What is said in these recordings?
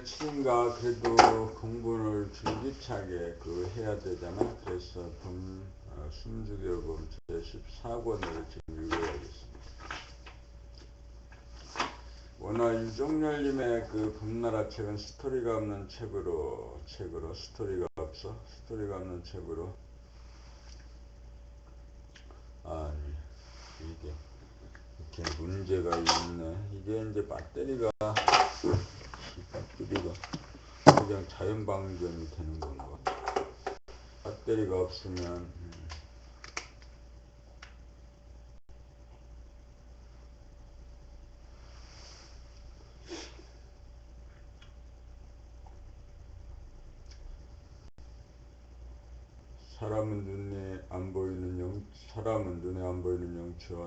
며칠인가 그래도 공부를 줄기차게 해야 되잖아. 그래서 숨죽여봄 제14권을 지금 읽어야겠습니다. 워낙 유종열님의 봄나라 책은 스토리가 없는 책으로 스토리가 없는 책으로 이게 이렇게 문제가 있네. 이게 이제 배터리가 그냥 자연 방전이 되는 건가? 배터리가 없으면 사람은 눈에 안 보이는 영체와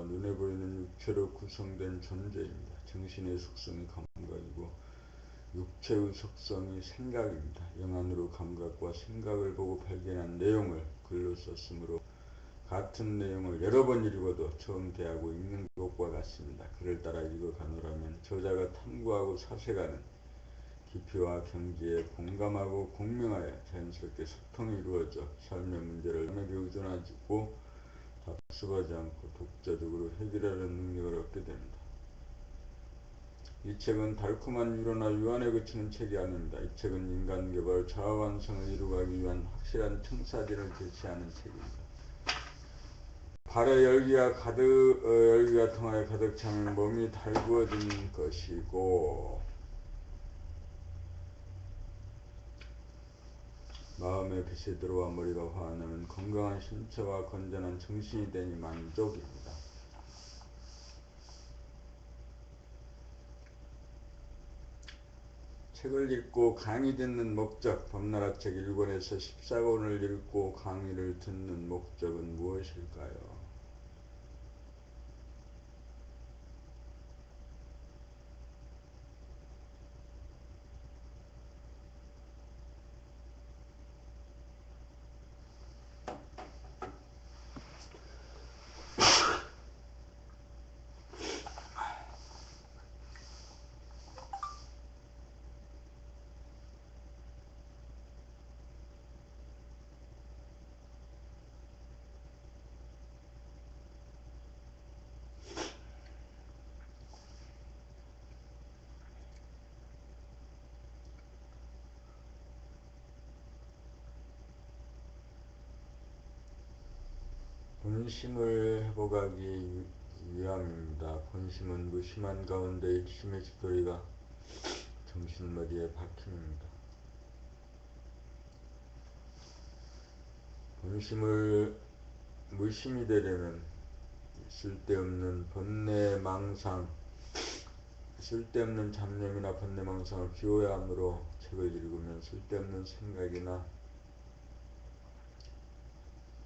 눈에 보이는 육체로 구성된 존재입니다. 정신의 속성이 감각이고 육체의 속성이 생각입니다. 영안으로 감각과 생각을 보고 발견한 내용을 글로 썼으므로 같은 내용을 여러 번 읽어도 처음 대하고 읽는 것과 같습니다. 그를 따라 읽어가노라면 저자가 탐구하고 사색하는 깊이와 경지에 공감하고 공명하여 자연스럽게 소통이 이루어져 삶의 문제를 남에게 의존하고 답습하지 않고 독자적으로 해결하는 능력을 얻게 됩니다. 이 책은 달콤한 위로나 유한에 그치는 책이 아닙니다. 이 책은 인간개발 자아완성을 이루기 위한 확실한 청사진을 제시하는 책입니다. 발에 열기가 통하여 가득 차면 몸이 달구어진 것이고 마음의 빛이 들어와 머리가 환하면 건강한 신체와 건전한 정신이 되니 만족입니다. 책을 읽고 강의 듣는 목적, 봄나라 책 1권에서 14권을 읽고 강의를 듣는 목적은 무엇일까요? 본심을 회복하기 위함입니다. 본심은 무심한 가운데 일심의 짓거리가 정신머리에 박힘입니다. 본심을 무심이 되려면 쓸데없는 잡념이나 번뇌망상을 비워야 하므로 책을 읽으면 쓸데없는 생각이나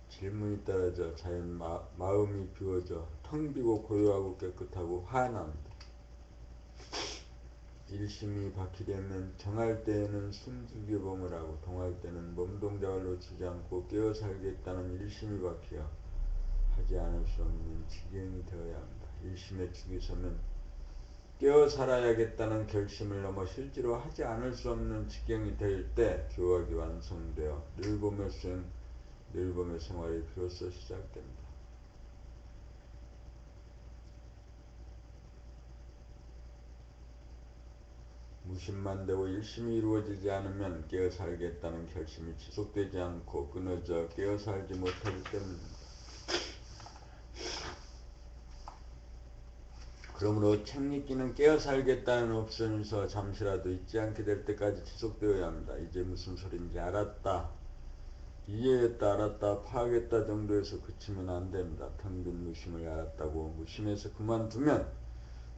질문이 떨어져 자연 마음이 비워져 텅 비고 고요하고 깨끗하고 환합니다. 일심이 박히려면 정할 때에는 숨죽여봄을 하고 동할 때는 몸동작을 놓치지 않고 깨어 살겠다는 일심이 박혀 하지 않을 수 없는 지경이 되어야 합니다. 일심의 축이 서면 깨어 살아야겠다는 결심을 넘어 실제로 하지 않을 수 없는 지경이 될 때 교학이 완성되어 늘봄의 생활이 비로소 시작됩니다. 무심만 되고 일심이 이루어지지 않으면 깨어 살겠다는 결심이 지속되지 않고 끊어져 깨어 살지 못하기 때문입니다. 그러므로 책 읽기는 깨어 살겠다는 옵션에서 잠시라도 잊지 않게 될 때까지 지속되어야 합니다. 이제 무슨 소린지 알았다, 이해했다, 알았다, 파악했다 정도에서 그치면 안 됩니다. 텅 빈 무심을 알았다고 무심해서 그만두면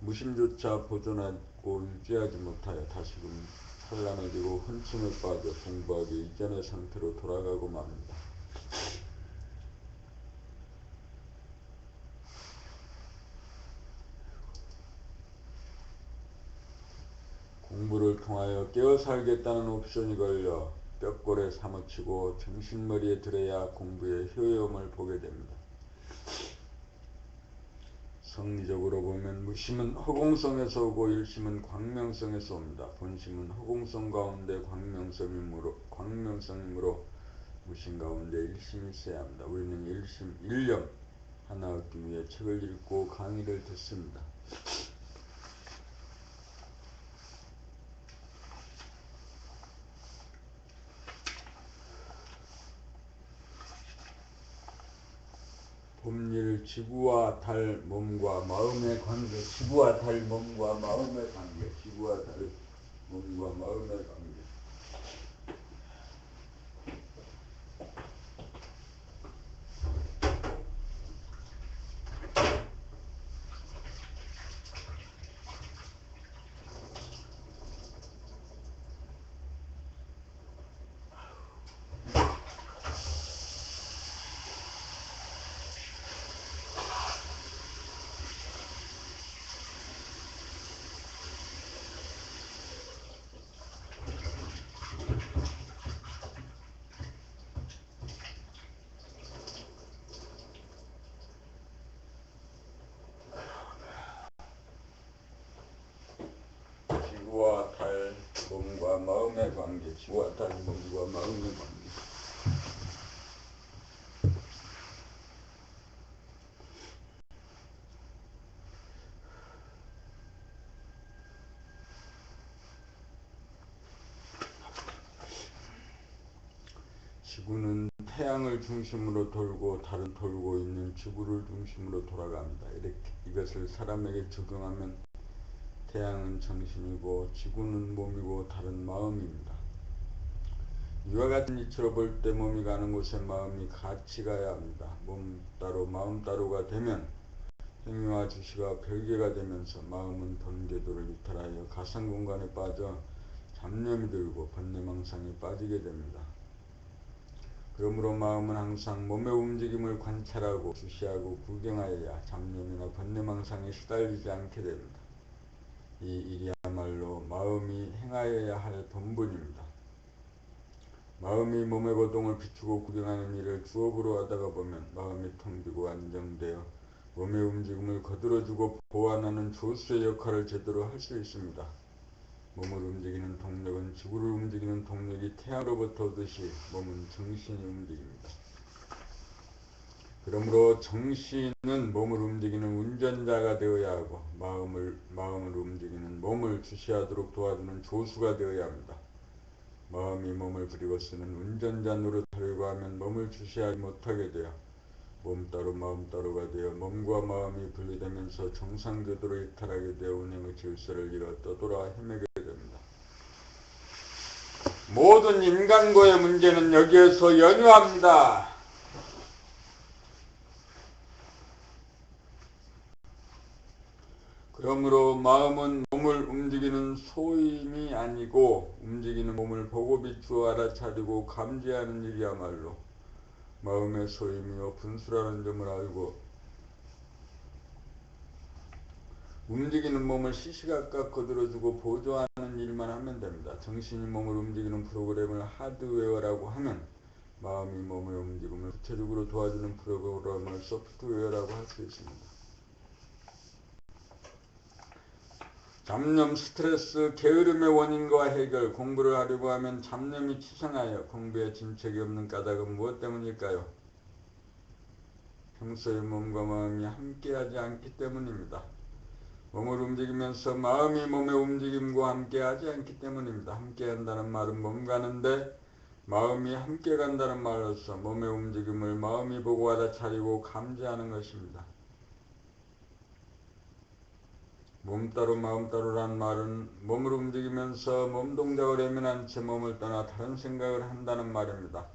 무심조차 보존하고 유지하지 못하여 다시금 산란해지고 혼침에 빠져 공부하기 이전의 상태로 돌아가고 맙니다. 공부를 통하여 깨어 살겠다는 옵션이 걸려 뼈골에 사무치고 정신머리에 들어야 공부의 효용을 보게 됩니다. 성리적으로 보면 무심은 허공성에서 오고 일심은 광명성에서 옵니다. 본심은 허공성 가운데 광명성이므로 무심 가운데 일심이 있어야 합니다. 우리는 일심, 일념 하나 얻기 위해 책을 읽고 강의를 듣습니다. 법률 지구와 달 몸과 마음의 관계, 지구와 달 몸과 마음의 관계, 지구와 달 몸과 마음의 관계. 지구와 달 몸과 마음의 관계, 지구와 달 몸과 마음의 관계. 지구는 태양을 중심으로 돌고 달은 돌고 있는 지구를 중심으로 돌아갑니다. 이것을 사람에게 적용하면 태양은 정신이고 지구는 몸이고 달은 마음입니다. 이와 같은 이치로 볼 때 몸이 가는 곳에 마음이 같이 가야 합니다. 몸 따로 마음 따로가 되면 행위와 주시가 별개가 되면서 마음은 번개도를 이탈하여 가상공간에 빠져 잡념이 들고 번뇌망상이 빠지게 됩니다. 그러므로 마음은 항상 몸의 움직임을 관찰하고 주시하고 구경하여야 잡념이나 번뇌망상에 시달리지 않게 됩니다. 이 일이야말로 마음이 행하여야 할 본분입니다. 마음이 몸의 고통을 비추고 구경하는 일을 주업으로 하다가 보면 마음이 텅 비고 안정되어 몸의 움직임을 거들어주고 보완하는 조수의 역할을 제대로 할 수 있습니다. 몸을 움직이는 동력은 지구를 움직이는 동력이 태양으로부터 오듯이 몸은 정신이 움직입니다. 그러므로 정신은 몸을 움직이는 운전자가 되어야 하고 마음을 움직이는 몸을 주시하도록 도와주는 조수가 되어야 합니다. 마음이 몸을 부리고 쓰는 운전자 노릇하려고 하면 몸을 주시하지 못하게 되어 몸 따로 마음 따로가 되어 몸과 마음이 분리되면서 정상궤도로 이탈하게 되어 운행의 질서를 잃어 떠돌아 헤매게 됩니다. 모든 인간고의 문제는 여기에서 연유합니다. 그러므로 마음은 몸을 움직이는 소임이 아니고 움직이는 몸을 보고 비추어 알아차리고 감지하는 일이야말로 마음의 소임이요 분수라는 점을 알고 움직이는 몸을 시시각각 거들어주고 보조하는 일만 하면 됩니다. 정신이 몸을 움직이는 프로그램을 하드웨어라고 하면 마음이 몸의 움직임을 구체적으로 도와주는 프로그램을 소프트웨어라고 할 수 있습니다. 잡념, 스트레스, 게으름의 원인과 해결, 공부를 하려고 하면 잡념이 치성하여 공부에 진척이 없는 까닭은 무엇 때문일까요? 평소에 몸과 마음이 함께하지 않기 때문입니다. 몸을 움직이면서 마음이 몸의 움직임과 함께하지 않기 때문입니다. 함께한다는 말은 몸 가는데 마음이 함께 간다는 말로서 몸의 움직임을 마음이 보고 알아차리고 감지하는 것입니다. 몸 따로 마음 따로란 말은 몸을 움직이면서 몸 동작을 외면한 채 몸을 떠나 다른 생각을 한다는 말입니다.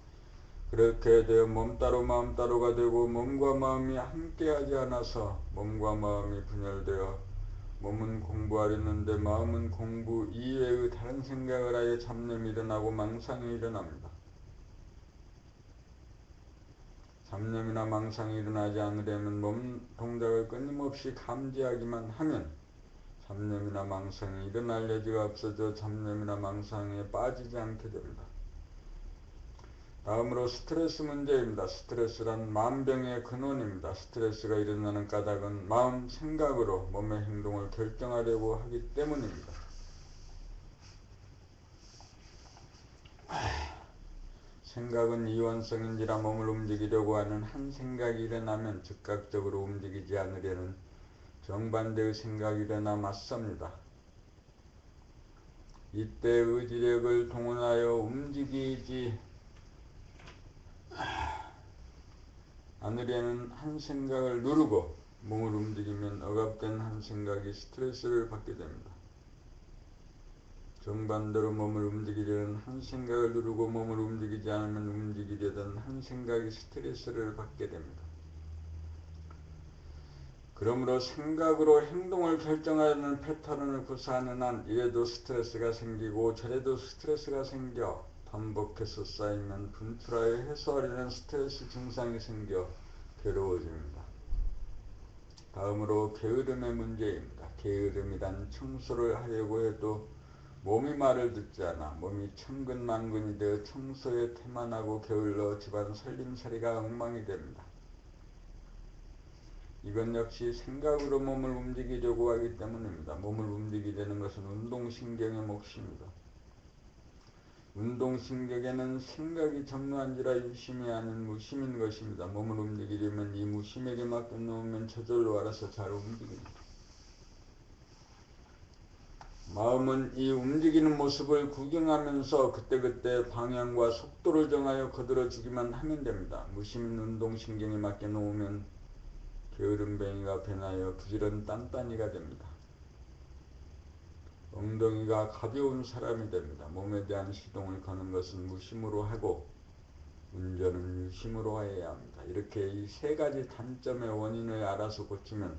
그렇게 되어 몸 따로 마음 따로가 되고 몸과 마음이 함께하지 않아서 몸과 마음이 분열되어 몸은 공부하려는데 마음은 공부 이외의 다른 생각을 하여 잡념이 일어나고 망상이 일어납니다. 잡념이나 망상이 일어나지 않으려면 몸 동작을 끊임없이 감지하기만 하면 잡념이나 망상이 일어날 여지가 없어져 잡념이나 망상에 빠지지 않게 됩니다. 다음으로 스트레스 문제입니다. 스트레스란 만병의 근원입니다. 스트레스가 일어나는 까닭은 마음, 생각으로 몸의 행동을 결정하려고 하기 때문입니다. 생각은 이원성인지라 몸을 움직이려고 하는 한 생각이 일어나면 즉각적으로 움직이지 않으려는 정반대의 생각이 일어나 맞섭니다. 이때 의지력을 동원하여 움직이지 않으려는 한 생각을 누르고 몸을 움직이면 억압된 한 생각이 스트레스를 받게 됩니다. 정반대로 몸을 움직이려는 한 생각을 누르고 몸을 움직이지 않으면 움직이려던 한 생각이 스트레스를 받게 됩니다. 그러므로 생각으로 행동을 결정하는 패턴을 구사하는 한 이래도 스트레스가 생기고 저래도 스트레스가 생겨 반복해서 쌓이면 분출하여 해소하려는 스트레스 증상이 생겨 괴로워집니다. 다음으로 게으름의 문제입니다. 게으름이란 청소를 하려고 해도 몸이 말을 듣지 않아 몸이 천근만근이 되어 청소에 태만하고 게을러 집안 살림살이가 엉망이 됩니다. 이건 역시 생각으로 몸을 움직이려고 하기 때문입니다. 몸을 움직이려는 것은 운동신경의 몫입니다. 운동신경에는 생각이 전무한지라 유심이 아닌 무심인 것입니다. 몸을 움직이려면 이 무심에게 맡겨놓으면 저절로 알아서 잘 움직입니다. 마음은 이 움직이는 모습을 구경하면서 그때그때 방향과 속도를 정하여 거들어주기만 하면 됩니다. 무심인 운동신경에 맡겨놓으면 게으름뱅이가 변하여 부지런 딴딴이가 됩니다. 엉덩이가 가벼운 사람이 됩니다. 몸에 대한 시동을 거는 것은 무심으로 하고 운전은 유심으로 해야 합니다. 이렇게 이 세 가지 단점의 원인을 알아서 고치면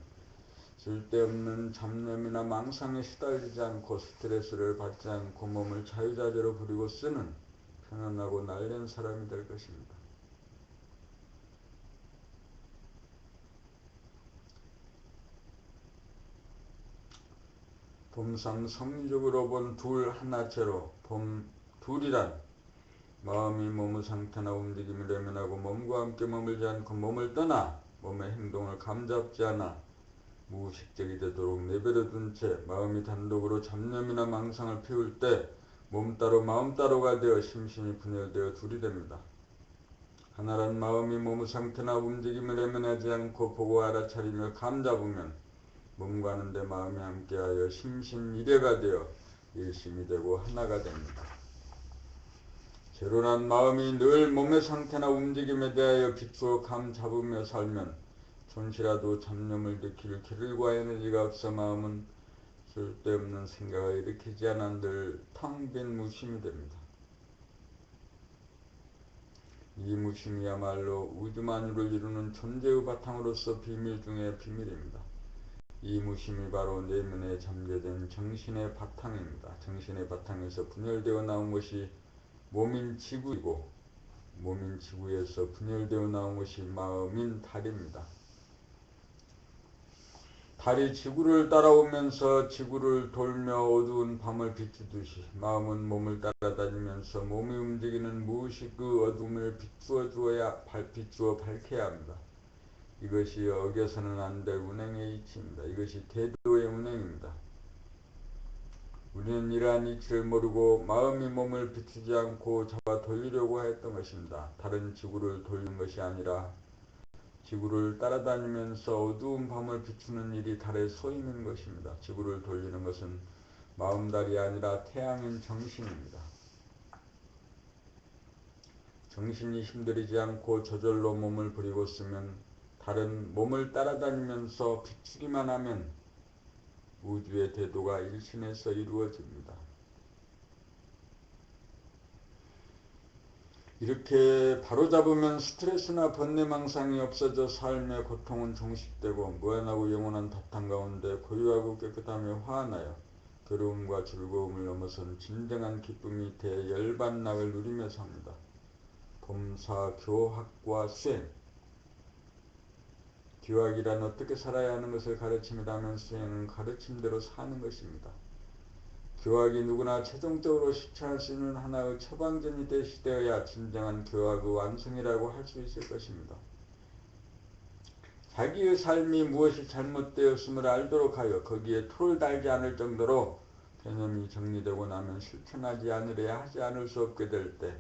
쓸데없는 잡념이나 망상에 시달리지 않고 스트레스를 받지 않고 몸을 자유자재로 부리고 쓰는 편안하고 날랜 사람이 될 것입니다. 봄삼 성리적으로 본 둘 하나체로 둘이란 마음이 몸의 상태나 움직임을 외면하고 몸과 함께 머물지 않고 몸을 떠나 몸의 행동을 감잡지 않아 무의식적이 되도록 내버려둔 채 마음이 단독으로 잡념이나 망상을 피울 때 몸 따로 마음 따로가 되어 심신이 분열되어 둘이 됩니다. 하나란 마음이 몸의 상태나 움직임을 외면하지 않고 보고 알아차리며 감잡으면 몸과는 내 마음이 함께하여 심신일해가 되어 일심이 되고 하나가 됩니다. 제로란 마음이 늘 몸의 상태나 움직임에 대하여 비추어 감잡으며 살면 잠시라도 잡념을 느낄 길과 에너지가 없어 마음은 쓸데없는 생각을 일으키지 않아 늘 텅 빈 무심이 됩니다. 이 무심이야말로 우주만유를 이루는 존재의 바탕으로서 비밀 중의 비밀입니다. 이 무심이 바로 내면에 잠재된 정신의 바탕입니다. 정신의 바탕에서 분열되어 나온 것이 몸인 지구이고 몸인 지구에서 분열되어 나온 것이 마음인 달입니다. 달이 지구를 따라오면서 지구를 돌며 어두운 밤을 비추듯이 마음은 몸을 따라다니면서 몸이 움직이는 무의식의 어둠을 비추어 밝혀야 합니다. 이것이 어겨서는 안 될 운행의 이치입니다. 이것이 대도의 운행입니다. 우리는 이러한 이치를 모르고 마음이 몸을 비추지 않고 잡아 돌리려고 했던 것입니다. 달은 지구를 돌리는 것이 아니라 지구를 따라다니면서 어두운 밤을 비추는 일이 달의 소임인 것입니다. 지구를 돌리는 것은 마음달이 아니라 태양인 정신입니다. 정신이 힘들이지 않고 저절로 몸을 부리고 쓰면 달은 몸을 따라다니면서 비추기만 하면 우주의 대도가 일신에서 이루어집니다. 이렇게 바로잡으면 스트레스나 번뇌망상이 없어져 삶의 고통은 종식되고 무한하고 영원한 답탄 가운데 고요하고 깨끗하며 화나여 괴로움과 즐거움을 넘어선 진정한 기쁨이 대열반락을 누리며 삽니다. 범사 교학과 수행. 교학이란 어떻게 살아야 하는 것을 가르침이라면 수행은 가르침대로 사는 것입니다. 교학이 누구나 최종적으로 실천할 수 있는 하나의 처방전이 되어야 진정한 교학의 완성이라고 할 수 있을 것입니다. 자기의 삶이 무엇이 잘못되었음을 알도록 하여 거기에 토를 달지 않을 정도로 개념이 정리되고 나면 실천하지 않으려야 하지 않을 수 없게 될 때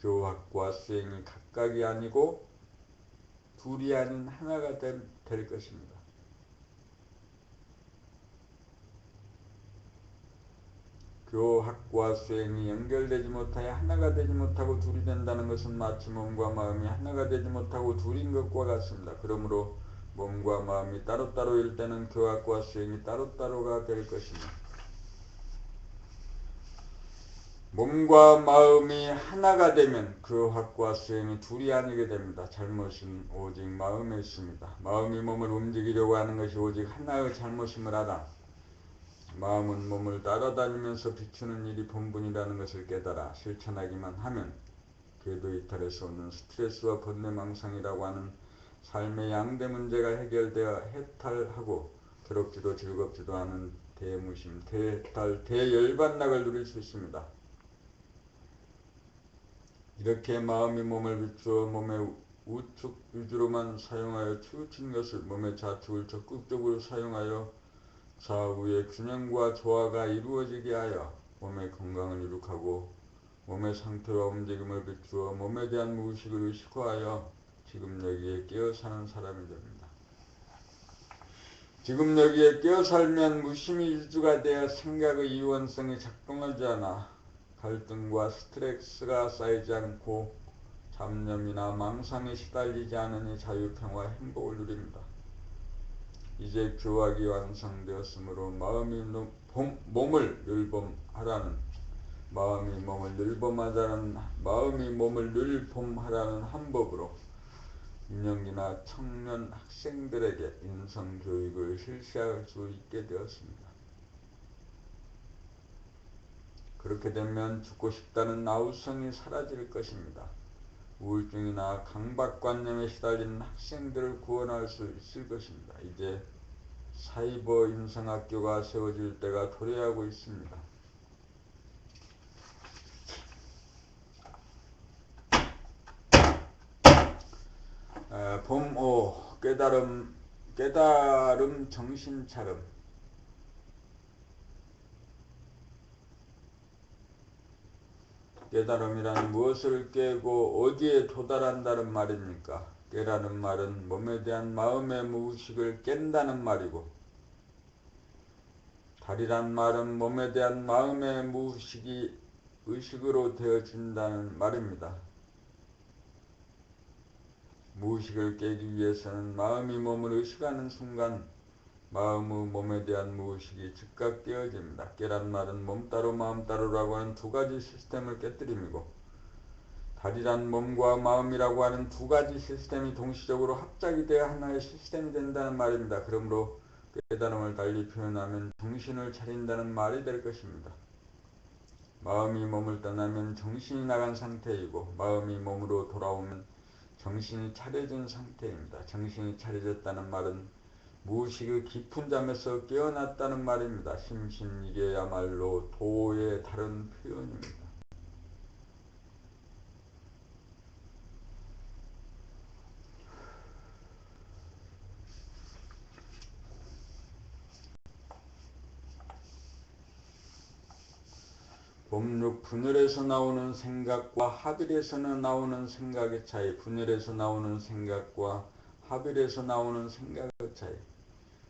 교학과 수행이 각각이 아니고 둘이 아닌 하나가 될 것입니다. 교학과 수행이 연결되지 못하여 하나가 되지 못하고 둘이 된다는 것은 마치 몸과 마음이 하나가 되지 못하고 둘인 것과 같습니다. 그러므로 몸과 마음이 따로따로일 때는 교학과 수행이 따로따로가 될 것입니다. 몸과 마음이 하나가 되면 교학과 수행이 둘이 아니게 됩니다. 잘못은 오직 마음에 있습니다. 마음이 몸을 움직이려고 하는 것이 오직 하나의 잘못임을 알아 마음은 몸을 따라다니면서 비추는 일이 본분이라는 것을 깨달아 실천하기만 하면 궤도 이탈에서 오는 스트레스와 번뇌망상이라고 하는 삶의 양대 문제가 해결되어 해탈하고 괴롭지도 즐겁지도 않은 대무심, 대탈, 대열반락을 누릴 수 있습니다. 이렇게 마음이 몸을 비추어 몸의 우측 위주로만 사용하여 치우친 것을 몸의 좌측을 적극적으로 사용하여 좌우의 균형과 조화가 이루어지게 하여 몸의 건강을 이룩하고 몸의 상태와 움직임을 비추어 몸에 대한 무의식을 의식화하여 지금 여기에 깨어 사는 사람이 됩니다. 지금 여기에 깨어 살면 무심이 일주가 되어 생각의 이원성이 작동하지 않아 갈등과 스트레스가 쌓이지 않고 잡념이나 망상에 시달리지 않으니 자유평화 행복을 누립니다. 이제 교학이 완성되었으므로 마음이 몸을 늘봄하라는 마음이 몸을 늘봄하라는 한법으로 유년기나 청년 학생들에게 인성교육을 실시할 수 있게 되었습니다. 그렇게 되면 죽고 싶다는 아우성이 사라질 것입니다. 우울증이나 강박관념에 시달리는 학생들을 구원할 수 있을 것입니다. 이제 사이버 인성학교가 세워질 때가 도래하고 있습니다. 봄 5. 깨달음 정신차름. 깨달음이란 무엇을 깨고 어디에 도달한다는 말입니까? 깨라는 말은 몸에 대한 마음의 무의식을 깬다는 말이고 달이란 말은 몸에 대한 마음의 무의식이 의식으로 되어진다는 말입니다. 무의식을 깨기 위해서는 마음이 몸을 의식하는 순간 마음의 몸에 대한 무의식이 즉각 깨어집니다. 깨란 말은 몸 따로 마음 따로라고 하는 두 가지 시스템을 깨뜨림이고 달이란 몸과 마음이라고 하는 두 가지 시스템이 동시적으로 합작이 되어 하나의 시스템이 된다는 말입니다. 그러므로 깨달음을 달리 표현하면 정신을 차린다는 말이 될 것입니다. 마음이 몸을 떠나면 정신이 나간 상태이고 마음이 몸으로 돌아오면 정신이 차려진 상태입니다. 정신이 차려졌다는 말은 무의식의 깊은 잠에서 깨어났다는 말입니다. 이게야말로 도의 다른 표현입니다. 봄6. 분열에서 나오는 생각과 합일에서는 나오는 생각의 차이. 분열에서 나오는 생각과 합일에서 나오는 생각의 차이.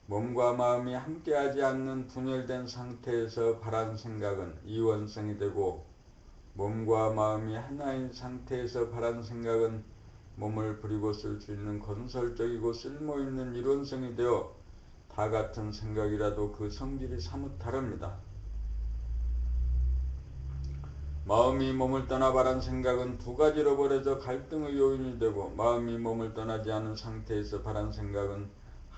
몸과 마음이 함께하지 않는 분열된 상태에서 바란 생각은 이원성이 되고 몸과 마음이 하나인 상태에서 바란 생각은 몸을 부리고 쓸 수 있는 건설적이고 쓸모있는 이론성이 되어 다 같은 생각이라도 그 성질이 사뭇 다릅니다. 마음이 몸을 떠나 바란 생각은 두 가지로 벌어져 갈등의 요인이 되고 마음이 몸을 떠나지 않은 상태에서 바란 생각은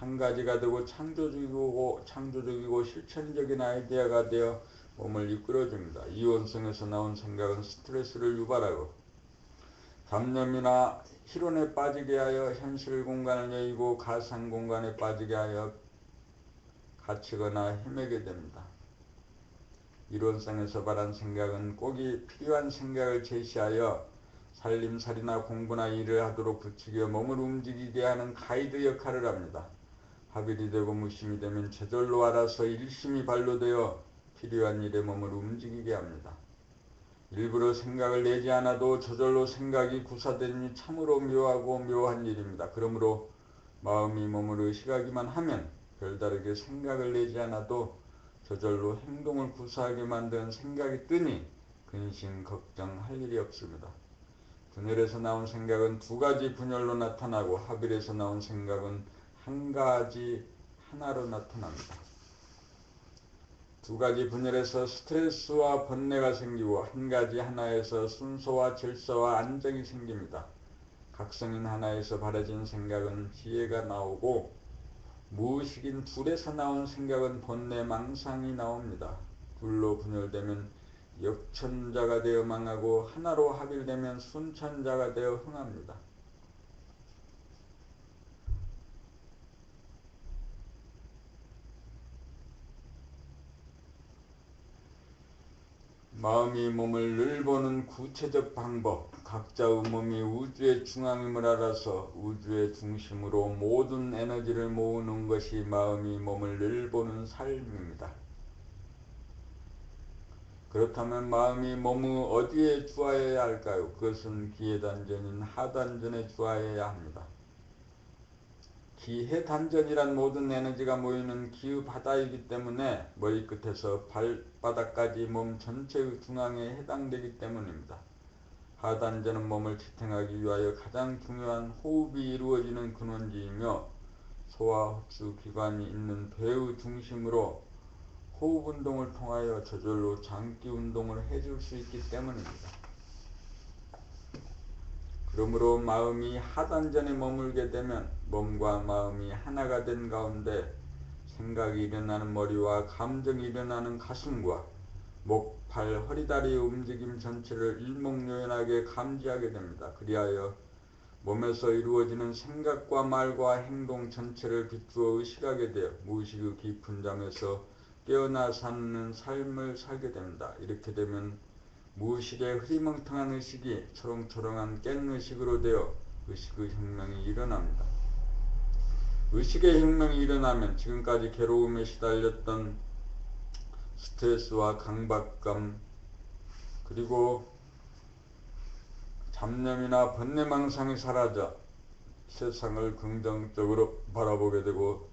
한 가지가 되고 창조적이고 실천적인 아이디어가 되어 몸을 이끌어줍니다. 이원성에서 나온 생각은 스트레스를 유발하고 잡념이나 희론에 빠지게 하여 현실 공간을 여의고 가상 공간에 빠지게 하여 갇히거나 헤매게 됩니다. 이론상에서 말한 생각은 꼭이 필요한 생각을 제시하여 살림살이나 공부나 일을 하도록 부추겨 몸을 움직이게 하는 가이드 역할을 합니다. 합일이 되고 무심이 되면 저절로 알아서 일심이 발로되어 필요한 일에 몸을 움직이게 합니다. 일부러 생각을 내지 않아도 저절로 생각이 구사되니 참으로 묘하고 묘한 일입니다. 그러므로 마음이 몸을 의식하기만 하면 별다르게 생각을 내지 않아도 저절로 행동을 구사하게 만드는 생각이 뜨니 근심 걱정할 일이 없습니다. 분열에서 나온 생각은 두 가지 분열로 나타나고 합일에서 나온 생각은 한 가지 하나로 나타납니다. 두 가지 분열에서 스트레스와 번뇌가 생기고 한 가지 하나에서 순서와 질서와 안정이 생깁니다. 각성인 하나에서 바라진 생각은 지혜가 나오고 무의식인 둘에서 나온 생각은 번뇌 망상이 나옵니다. 둘로 분열되면 역천자가 되어 망하고 하나로 합일되면 순천자가 되어 흥합니다. 마음이 몸을 늘 보는 구체적 방법. 각자의 몸이 우주의 중앙임을 알아서 우주의 중심으로 모든 에너지를 모으는 것이 마음이 몸을 늘 보는 삶입니다. 그렇다면 마음이 몸의 어디에 주하여야 할까요? 그것은 기회단전인 하단전에 주하여야 합니다. 기회단전이란 모든 에너지가 모이는 기의 바다이기 때문에 머리끝에서 발바닥까지 몸 전체의 중앙에 해당되기 때문입니다. 하단전은 몸을 지탱하기 위하여 가장 중요한 호흡이 이루어지는 근원지이며 소화 흡수 기관이 있는 배의 중심으로 호흡 운동을 통하여 저절로 장기 운동을 해줄 수 있기 때문입니다. 그러므로 마음이 하단전에 머물게 되면 몸과 마음이 하나가 된 가운데 생각이 일어나는 머리와 감정이 일어나는 가슴과 목, 팔, 허리다리의 움직임 전체를 일목요연하게 감지하게 됩니다. 그리하여 몸에서 이루어지는 생각과 말과 행동 전체를 비추어 의식하게 되어 무의식의 깊은 잠에서 깨어나 사는 삶을 살게 됩니다. 이렇게 되면 무의식의 흐리멍텅한 의식이 초롱초롱한 깬 의식으로 되어 의식의 혁명이 일어납니다. 의식의 혁명이 일어나면 지금까지 괴로움에 시달렸던 스트레스와 강박감 그리고 잡념이나 번뇌망상이 사라져 세상을 긍정적으로 바라보게 되고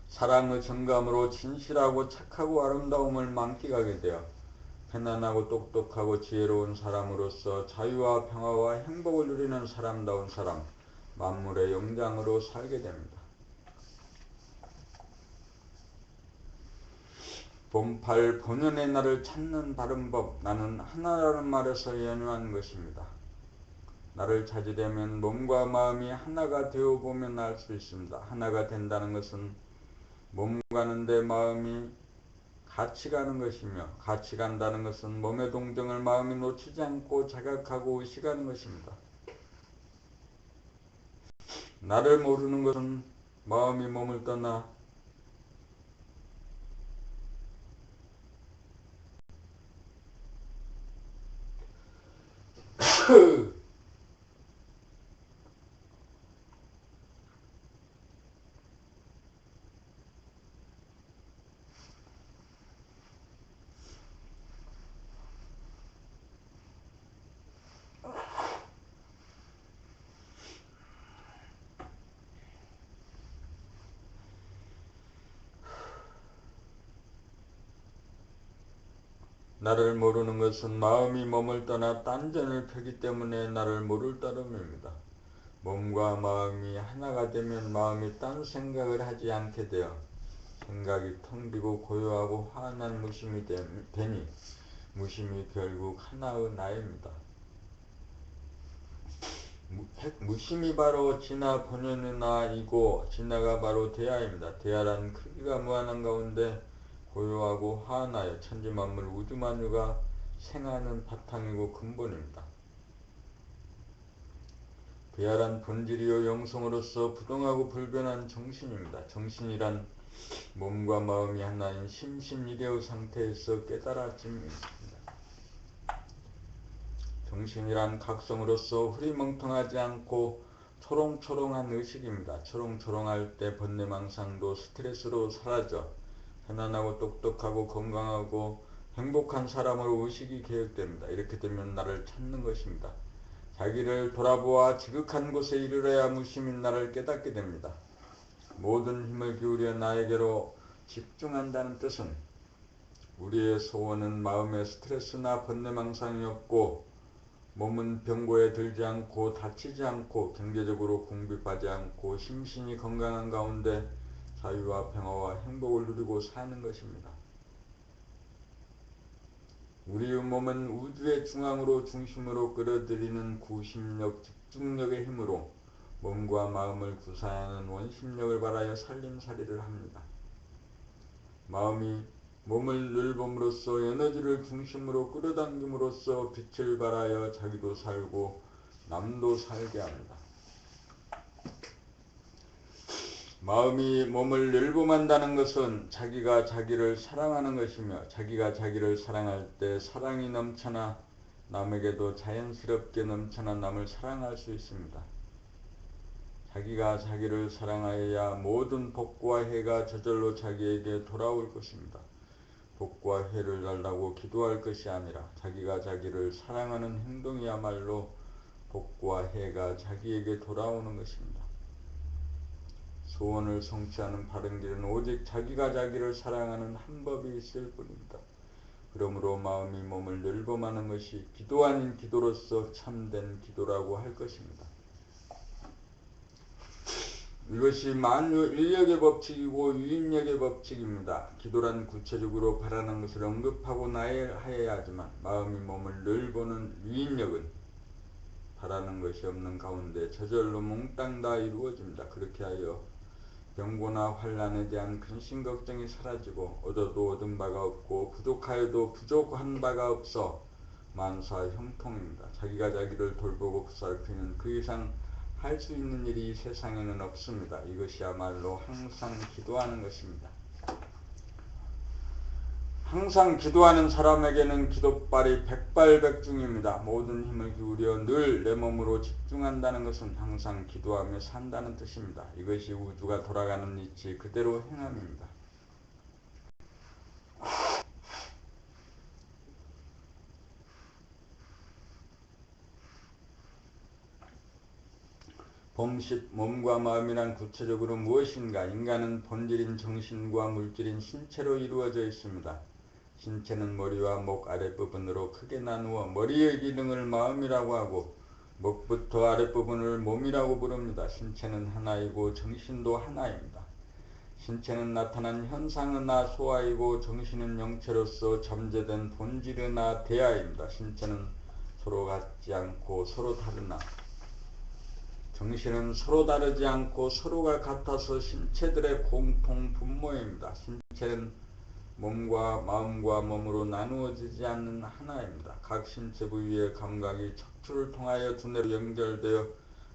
사랑의 정감으로 진실하고 착하고 아름다움을 만끽하게 되어 편안하고 똑똑하고 지혜로운 사람으로서 자유와 평화와 행복을 누리는 사람다운 사람, 만물의 영장으로 살게 됩니다. 본팔 본연의 나를 찾는 바른 법, 나는 하나라는 말에서 연유한 것입니다. 나를 찾으려면 몸과 마음이 하나가 되어보면 알 수 있습니다. 하나가 된다는 것은 몸 가는데 마음이 같이 가는 것이며 같이 간다는 것은 몸의 동정을 마음이 놓치지 않고 자각하고 의식하는 것입니다. 나를 모르는 것은 마음이 몸을 떠나 나를 모르는 것은 마음이 몸을 떠나 딴전을 펴기 때문에 나를 모를 따름입니다. 몸과 마음이 하나가 되면 마음이 딴 생각을 하지 않게 되어 생각이 텅 비고 고요하고 환한 무심이 되니 무심이 결국 하나의 나입니다. 무심이 바로 진화 본연의 나이고 진화가 바로 대하입니다. 대하란 크기가 무한한 가운데 고요하고 환하여 천지만물 우주만유가 생하는 바탕이고 근본입니다. 대하란 본질이요 영성으로서 부동하고 불변한 정신입니다. 정신이란 몸과 마음이 하나인 심신일의 상태에서 깨달아짐이 있습니다. 정신이란 각성으로서 흐리멍텅하지 않고 초롱초롱한 의식입니다. 초롱초롱할 때 번뇌망상도 스트레스로 사라져 편안하고 똑똑하고 건강하고 행복한 사람으로 의식이 개혁됩니다. 이렇게 되면 나를 찾는 것입니다. 자기를 돌아보아 지극한 곳에 이르러야 무심인 나를 깨닫게 됩니다. 모든 힘을 기울여 나에게로 집중한다는 뜻은 우리의 소원은 마음의 스트레스나 번뇌망상이 없고 몸은 병고에 들지 않고 다치지 않고 경제적으로 궁핍하지 않고 심신이 건강한 가운데 자유와 평화와 행복을 누리고 사는 것입니다. 우리의 몸은 우주의 중앙으로 중심으로 끌어들이는 구심력, 집중력의 힘으로 몸과 마음을 구사하는 원심력을 발하여 살림살이를 합니다. 마음이 몸을 늘봄으로써 에너지를 중심으로 끌어당김으로써 빛을 발하여 자기도 살고 남도 살게 합니다. 마음이 몸을 늘봄한다는 것은 자기가 자기를 사랑하는 것이며 자기가 자기를 사랑할 때 사랑이 넘쳐나 남에게도 자연스럽게 넘쳐나 남을 사랑할 수 있습니다. 자기가 자기를 사랑하여야 모든 복과 해가 저절로 자기에게 돌아올 것입니다. 복과 해를 달라고 기도할 것이 아니라 자기가 자기를 사랑하는 행동이야말로 복과 해가 자기에게 돌아오는 것입니다. 소원을 성취하는 바른 길은 오직 자기가 자기를 사랑하는 한 법이 있을 뿐입니다. 그러므로 마음이 몸을 늘봄하는 것이 기도 아닌 기도로서 참된 기도라고 할 것입니다. 이것이 만유 인력의 법칙이고 유인력의 법칙입니다. 기도란 구체적으로 바라는 것을 언급하고 나아야 하지만 마음이 몸을 늘보는 유인력은 바라는 것이 없는 가운데 저절로 몽땅 다 이루어집니다. 그렇게 하여 병고나 환난에 대한 근심 걱정이 사라지고 얻어도 얻은 바가 없고 부족하여도 부족한 바가 없어 만사 형통입니다. 자기가 자기를 돌보고 보살피는 그 이상 할 수 있는 일이 이 세상에는 없습니다. 이것이야말로 항상 기도하는 것입니다. 항상 기도하는 사람에게는 기도발이 백발백중입니다. 모든 힘을 기울여 늘 내 몸으로 집중한다는 것은 항상 기도하며 산다는 뜻입니다. 이것이 우주가 돌아가는 이치 그대로 행함입니다. 범십 몸과 마음이란 구체적으로 무엇인가? 인간은 본질인 정신과 물질인 신체로 이루어져 있습니다. 신체는 머리와 목 아랫부분으로 크게 나누어 머리의 기능을 마음이라고 하고 목부터 아랫부분을 몸이라고 부릅니다. 신체는 하나이고 정신도 하나입니다. 신체는 나타난 현상의 나 소아이고 정신은 영체로서 잠재된 본질의 나 대아입니다. 신체는 서로 같지 않고 서로 다르나 정신은 서로 다르지 않고 서로가 같아서 신체들의 공통 분모입니다. 신체는 몸과 마음과 몸으로 나누어지지 않는 하나입니다. 각 신체 부위의 감각이 척추를 통하여 두뇌로 연결되어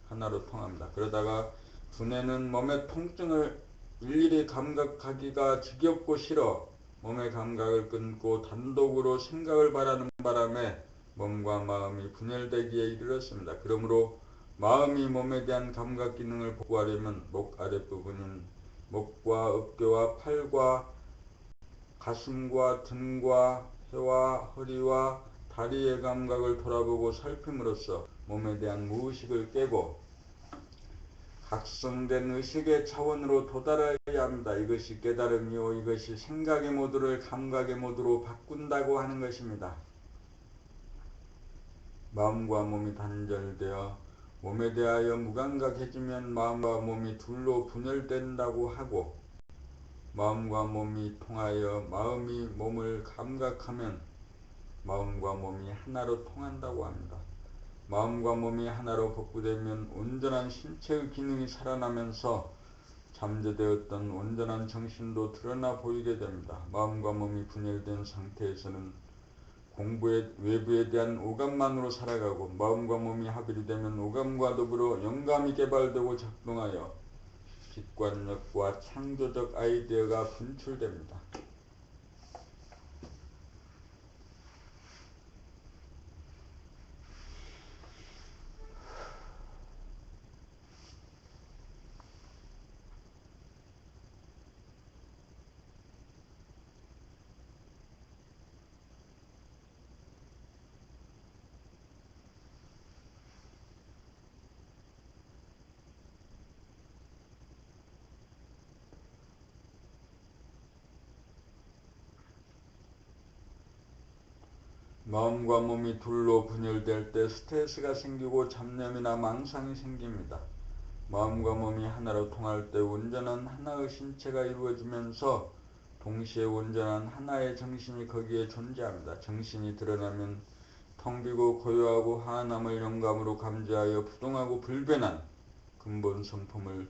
하나로 통합니다. 그러다가 두뇌는 몸의 통증을 일일이 감각하기가 지겹고 싫어 몸의 감각을 끊고 단독으로 생각을 바라는 바람에 몸과 마음이 분열되기에 이르렀습니다. 그러므로 마음이 몸에 대한 감각 기능을 복구하려면 목 아랫부분인 목과 어깨와 팔과 가슴과 등과 혀와 허리와 다리의 감각을 돌아보고 살핌으로써 몸에 대한 무의식을 깨고 각성된 의식의 차원으로 도달해야 합니다. 이것이 깨달음이요 이것이 생각의 모드를 감각의 모드로 바꾼다고 하는 것입니다. 마음과 몸이 단절되어 몸에 대하여 무감각해지면 마음과 몸이 둘로 분열된다고 하고 마음과 몸이 통하여 마음이 몸을 감각하면 마음과 몸이 하나로 통한다고 합니다. 마음과 몸이 하나로 복구되면 온전한 신체의 기능이 살아나면서 잠재되었던 온전한 정신도 드러나 보이게 됩니다. 마음과 몸이 분열된 상태에서는 외부에 대한 오감만으로 살아가고 마음과 몸이 합일이 되면 오감과 더불어 영감이 개발되고 작동하여 직관력과 창조적 아이디어가 분출됩니다. 마음과 몸이 둘로 분열될 때 스트레스가 생기고 잡념이나 망상이 생깁니다. 마음과 몸이 하나로 통할 때 온전한 하나의 신체가 이루어지면서 동시에 온전한 하나의 정신이 거기에 존재합니다. 정신이 드러나면 텅 비고 고요하고 한함을 영감으로 감지하여 부동하고 불변한 근본 성품을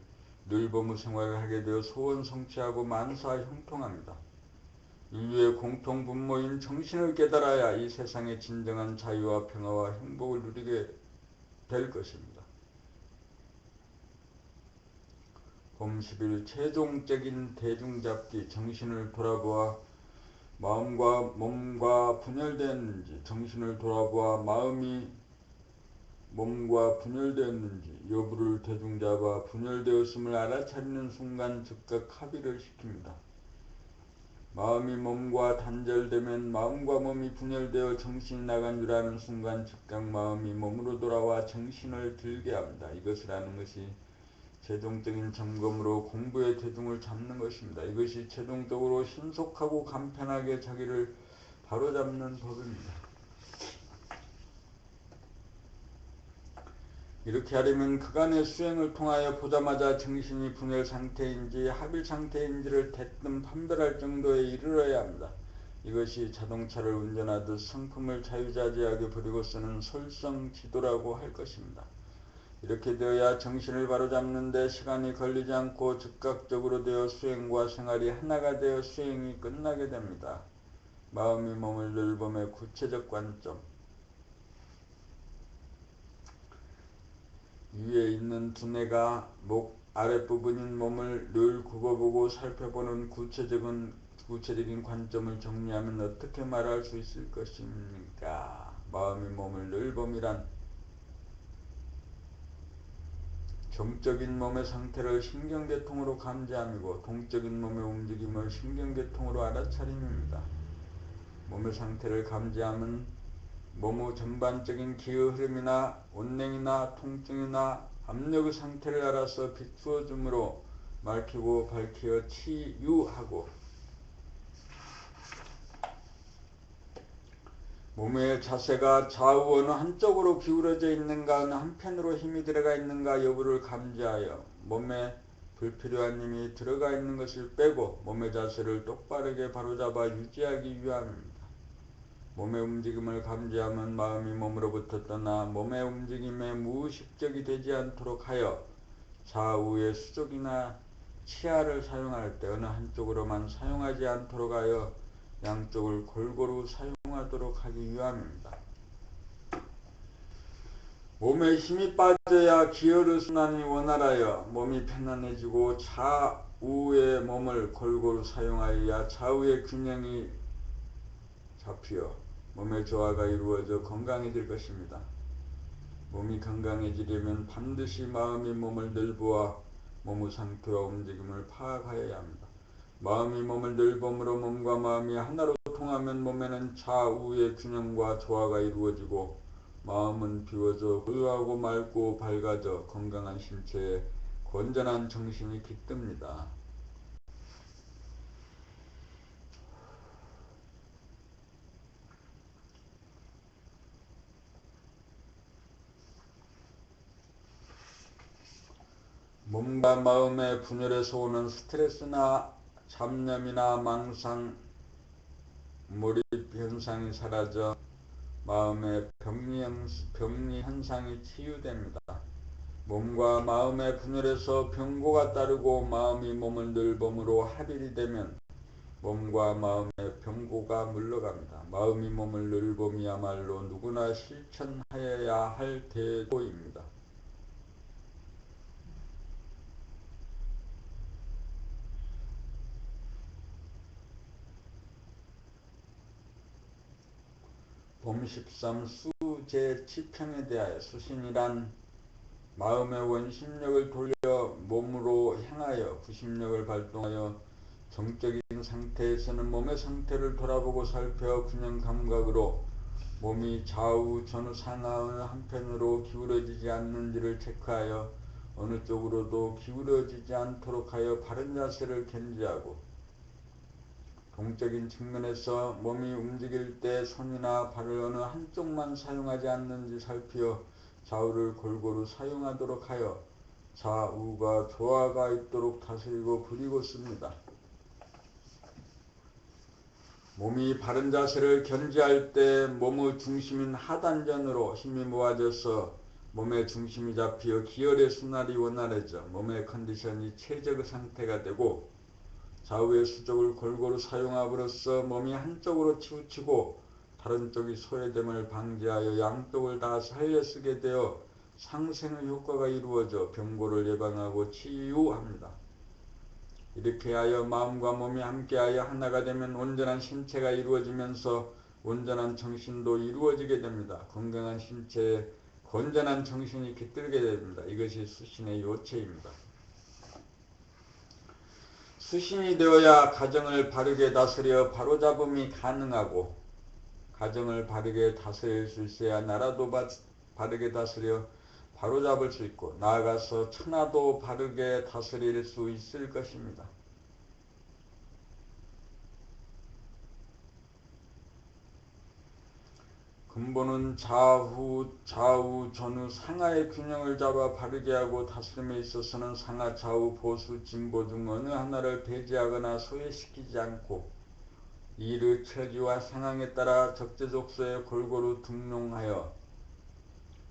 늘보무 생활을 하게 되어 소원 성취하고 만사 형통합니다. 인류의 공통 분모인 정신을 깨달아야 이 세상의 진정한 자유와 평화와 행복을 누리게 될 것입니다. 봄 10일 최종적인 대중잡기 정신을 돌아보아 마음과 몸과 분열되었는지 정신을 돌아보아 마음이 몸과 분열되었는지 여부를 대중잡아 분열되었음을 알아차리는 순간 즉각 합의를 시킵니다. 마음이 몸과 단절되면 마음과 몸이 분열되어 정신이 나간 줄 아는 순간 즉각 마음이 몸으로 돌아와 정신을 들게 합니다. 이것을 아는 것이 최종적인 점검으로 공부의 대중을 잡는 것입니다. 이것이 최종적으로 신속하고 간편하게 자기를 바로잡는 법입니다. 이렇게 하려면 그간의 수행을 통하여 보자마자 정신이 분열 상태인지 합일 상태인지를 대뜸 판별할 정도에 이르러야 합니다. 이것이 자동차를 운전하듯 성품을 자유자재하게 버리고 쓰는 솔성지도라고 할 것입니다. 이렇게 되어야 정신을 바로잡는 데 시간이 걸리지 않고 즉각적으로 되어 수행과 생활이 하나가 되어 수행이 끝나게 됩니다. 마음이 몸을 늘봄의 구체적 관점. 위에 있는 두뇌가 목 아랫부분인 몸을 늘 굽어보고 살펴보는 구체적인 관점을 정리하면 어떻게 말할 수 있을 것입니까? 마음이 몸을 늘봄이란 정적인 몸의 상태를 신경계통으로 감지함이고 동적인 몸의 움직임을 신경계통으로 알아차림입니다. 몸의 상태를 감지함은 몸의 전반적인 기의 흐름이나 온냉이나 통증이나 압력의 상태를 알아서 비추어 주므로 밝히고 밝히어 치유하고 몸의 자세가 좌우 어느 한쪽으로 기울어져 있는가 어느 한편으로 힘이 들어가 있는가 여부를 감지하여 몸에 불필요한 힘이 들어가 있는 것을 빼고 몸의 자세를 똑바르게 바로잡아 유지하기 위함입니다. 몸의 움직임을 감지하면 마음이 몸으로부터 떠나 몸의 움직임에 무의식적이 되지 않도록 하여 좌우의 수족이나 치아를 사용할 때 어느 한쪽으로만 사용하지 않도록 하여 양쪽을 골고루 사용하도록 하기 위함입니다. 몸에 힘이 빠져야 기혈의 순환이 원활하여 몸이 편안해지고 좌우의 몸을 골고루 사용하여야 좌우의 균형이 잡혀 몸의 조화가 이루어져 건강해질 것입니다. 몸이 건강해지려면 반드시 마음이 몸을 늘보아 몸의 상태와 움직임을 파악하여야 합니다. 마음이 몸을 늘봄으로 몸과 마음이 하나로 통하면 몸에는 좌우의 균형과 조화가 이루어지고 마음은 비워져 고요하고 맑고 밝아져 건강한 신체에 건전한 정신이 깃듭니다. 몸과 마음의 분열에서 오는 스트레스나 잡념이나 망상, 몰입 현상이 사라져 마음의 병리 현상이 치유됩니다. 몸과 마음의 분열에서 병고가 따르고 마음이 몸을 늘봄으로 합일이 되면 몸과 마음의 병고가 물러갑니다. 마음이 몸을 늘봄이야말로 누구나 실천하여야 할 대도입니다. 봄13 수제치평에 대하여 수신이란 마음의 원심력을 돌려 몸으로 향하여 구심력을 발동하여 정적인 상태에서는 몸의 상태를 돌아보고 살펴 균형 감각으로 몸이 좌우 전후 상하 어느 한편으로 기울어지지 않는지를 체크하여 어느 쪽으로도 기울어지지 않도록 하여 바른 자세를 견지하고 동적인 측면에서 몸이 움직일 때 손이나 발을 어느 한쪽만 사용하지 않는지 살피어 좌우를 골고루 사용하도록 하여 좌우가 조화가 있도록 다스리고 부리고 씁니다. 몸이 바른 자세를 견지할 때 몸의 중심인 하단전으로 힘이 모아져서 몸의 중심이 잡히어 기혈의 순환이 원활해져 몸의 컨디션이 최적의 상태가 되고 좌우의 수족을 골고루 사용함으로써 몸이 한쪽으로 치우치고 다른 쪽이 소외됨을 방지하여 양쪽을 다 살려 쓰게 되어 상생의 효과가 이루어져 병고를 예방하고 치유합니다. 이렇게 하여 마음과 몸이 함께하여 하나가 되면 온전한 신체가 이루어지면서 온전한 정신도 이루어지게 됩니다. 건강한 신체에 건전한 정신이 깃들게 됩니다. 이것이 수신의 요체입니다. 수신이 되어야 가정을 바르게 다스려 바로잡음이 가능하고 가정을 바르게 다스릴 수 있어야 나라도 바르게 다스려 바로잡을 수 있고 나아가서 천하도 바르게 다스릴 수 있을 것입니다. 근본은 좌우 전후 상하의 균형을 잡아 바르게 하고 다스림에 있어서는 상하 좌우 보수 진보 중 어느 하나를 배제하거나 소외시키지 않고 일의 처지와 상황에 따라 적재적소에 골고루 등용하여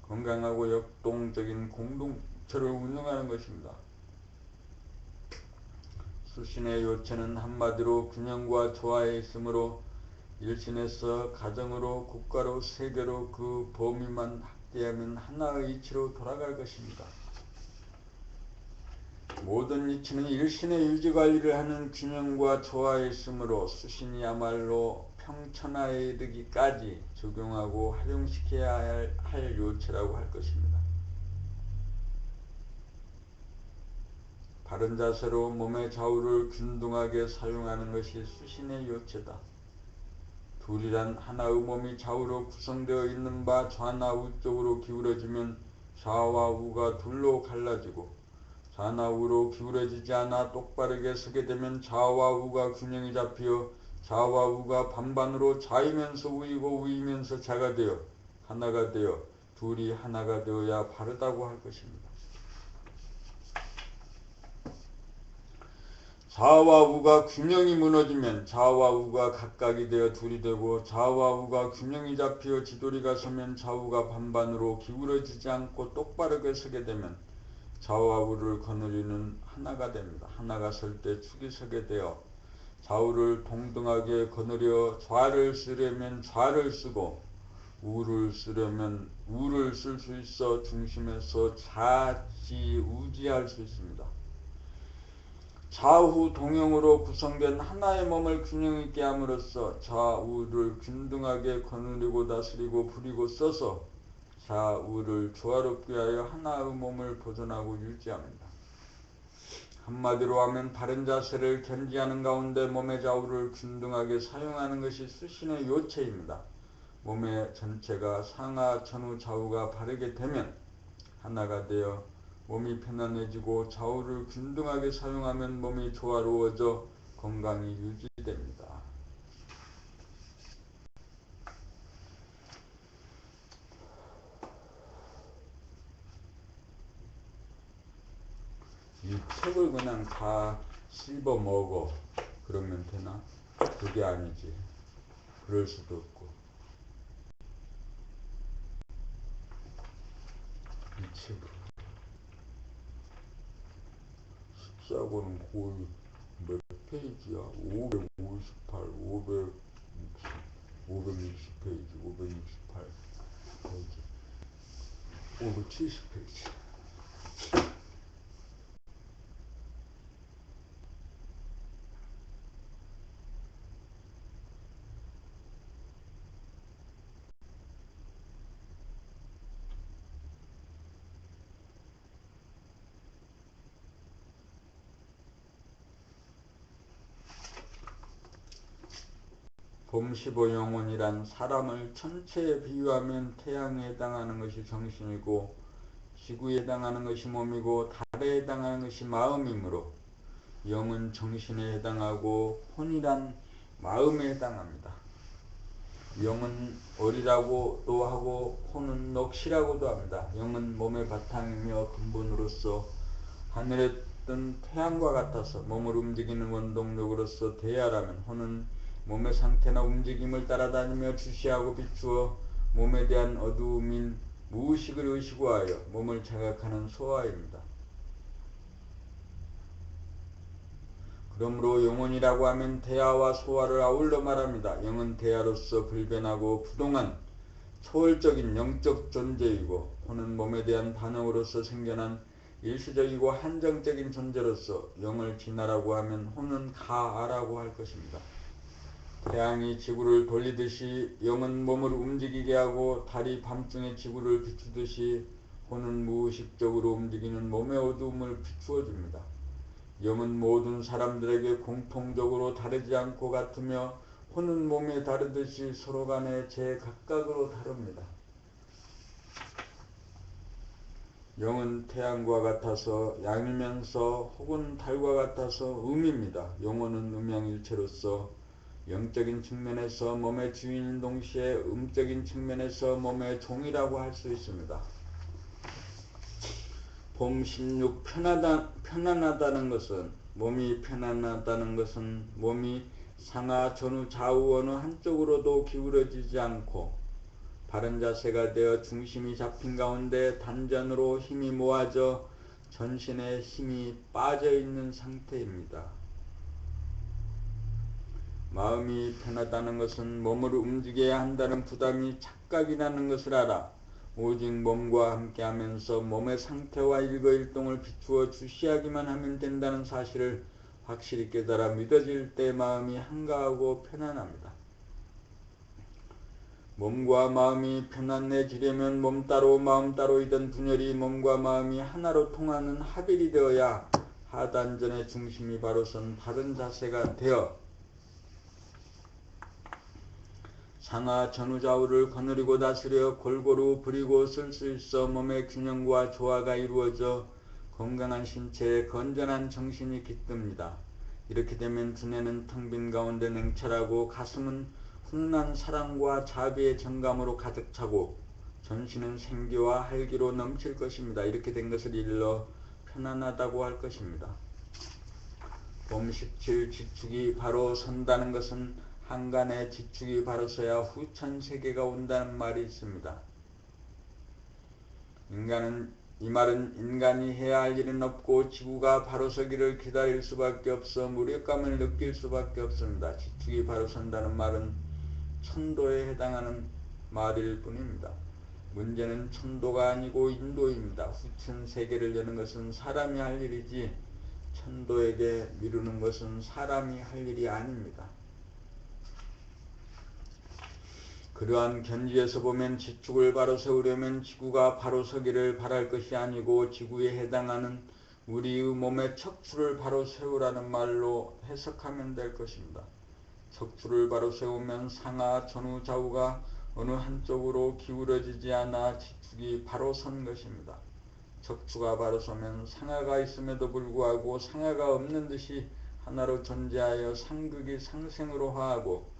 건강하고 역동적인 공동체를 운영하는 것입니다. 수신의 요체는 한마디로 균형과 조화에 있으므로 일신에서 가정으로 국가로 세계로 그 범위만 확대하면 하나의 이치로 돌아갈 것입니다. 모든 이치는 일신의 유지관리를 하는 균형과 조화에 있으므로 수신이야말로 평천하에 이르기까지 적용하고 활용시켜야 할 요체라고 할 것입니다. 바른 자세로 몸의 좌우를 균등하게 사용하는 것이 수신의 요체다. 둘이란 하나의 몸이 좌우로 구성되어 있는 바 좌나 우쪽으로 기울어지면 좌와 우가 둘로 갈라지고 좌나 우로 기울어지지 않아 똑바르게 서게 되면 좌와 우가 균형이 잡히어 좌와 우가 반반으로 좌이면서 우이고 우이면서 좌가 되어 하나가 되어 둘이 하나가 되어야 바르다고 할 것입니다. 좌와 우가 균형이 무너지면 좌와 우가 각각이 되어 둘이 되고 좌와 우가 균형이 잡히어 지도리가 서면 좌우가 반반으로 기울어지지 않고 똑바르게 서게 되면 좌와 우를 거느리는 하나가 됩니다. 하나가 설 때 축이 서게 되어 좌우를 동등하게 거느려 좌를 쓰려면 좌를 쓰고 우를 쓰려면 우를 쓸 수 있어 중심에서 좌지우지할 수 있습니다. 좌우 동형으로 구성된 하나의 몸을 균형 있게 함으로써 좌우를 균등하게 거느리고 다스리고 부리고 써서 좌우를 조화롭게 하여 하나의 몸을 보존하고 유지합니다. 한마디로 하면 바른 자세를 견지하는 가운데 몸의 좌우를 균등하게 사용하는 것이 수신의 요체입니다. 몸의 전체가 상하 전후 좌우가 바르게 되면 하나가 되어 몸이 편안해지고 좌우를 균등하게 사용하면 몸이 조화로워져 건강이 유지됩니다. 이 책을 그냥 다 씹어 먹어 그러면 되나? 그게 아니지. 그럴 수도 없고 이 책을 습사고는 거의 몇 페이지야? 558, 560페이지, 568페이지, 570페이지. 봄15 영혼이란 사람을 전체에 비유하면 태양에 해당하는 것이 정신이고 지구에 해당하는 것이 몸이고 달에 해당하는 것이 마음이므로 영은 정신에 해당하고 혼이란 마음에 해당합니다. 영은 어리라고도 하고 혼은 넋이라고도 합니다. 영은 몸의 바탕이며 근본으로서 하늘에 뜬 태양과 같아서 몸을 움직이는 원동력으로서 대하라면 혼은 몸의 상태나 움직임을 따라다니며 주시하고 비추어 몸에 대한 어두움인 무의식을 의식화하여 몸을 자각하는 소화입니다. 그러므로 영혼이라고 하면 대하와 소화를 아울러 말합니다. 영은 대하로서 불변하고 부동한 초월적인 영적 존재이고 혼은 몸에 대한 반응으로서 생겨난 일시적이고 한정적인 존재로서 영을 진하라고 하면 혼은 가아라고 할 것입니다. 태양이 지구를 돌리듯이 영은 몸을 움직이게 하고 달이 밤중에 지구를 비추듯이 혼은 무의식적으로 움직이는 몸의 어두움을 비추어 줍니다. 영은 모든 사람들에게 공통적으로 다르지 않고 같으며 혼은 몸에 다르듯이 서로 간에 제각각으로 다릅니다. 영은 태양과 같아서 양이면서 혹은 달과 같아서 음입니다. 영혼은 음양일체로서 영적인 측면에서 몸의 주인인 동시에 음적인 측면에서 몸의 종이라고 할 수 있습니다. 봄 16 편안하다는 것은 몸이 편안하다는 것은 몸이 상하 전후 좌우 어느 한쪽으로도 기울어지지 않고 바른 자세가 되어 중심이 잡힌 가운데 단전으로 힘이 모아져 전신에 힘이 빠져 있는 상태입니다. 마음이 편하다는 것은 몸을 움직여야 한다는 부담이 착각이 나는 것을 알아 오직 몸과 함께하면서 몸의 상태와 일거일동을 비추어 주시하기만 하면 된다는 사실을 확실히 깨달아 믿어질 때 마음이 한가하고 편안합니다. 몸과 마음이 편안해지려면 몸 따로 마음 따로이던 분열이 몸과 마음이 하나로 통하는 합일이 되어야 하단전의 중심이 바로 선 바른 자세가 되어 상하 전후좌우를 거느리고 다스려 골고루 부리고 쓸 수 있어 몸의 균형과 조화가 이루어져 건강한 신체에 건전한 정신이 깃듭니다. 이렇게 되면 두뇌는 텅 빈 가운데 냉철하고 가슴은 훈훈한 사랑과 자비의 정감으로 가득 차고 전신은 생기와 활기로 넘칠 것입니다. 이렇게 된 것을 일러 편안하다고 할 것입니다. 봄 17 지축이 바로 선다는 것은 한간에 지축이 바로 서야 후천세계가 온다는 말이 있습니다. 이 말은 인간이 해야 할 일은 없고 지구가 바로 서기를 기다릴 수밖에 없어 무력감을 느낄 수밖에 없습니다. 지축이 바로 선다는 말은 천도에 해당하는 말일 뿐입니다. 문제는 천도가 아니고 인도입니다. 후천세계를 여는 것은 사람이 할 일이지 천도에게 미루는 것은 사람이 할 일이 아닙니다. 그러한 견지에서 보면 지축을 바로 세우려면 지구가 바로 서기를 바랄 것이 아니고 지구에 해당하는 우리의 몸의 척추를 바로 세우라는 말로 해석하면 될 것입니다. 척추를 바로 세우면 상하 전후 좌우가 어느 한쪽으로 기울어지지 않아 지축이 바로 선 것입니다. 척추가 바로 서면 상하가 있음에도 불구하고 상하가 없는 듯이 하나로 존재하여 상극이 상생으로 화하고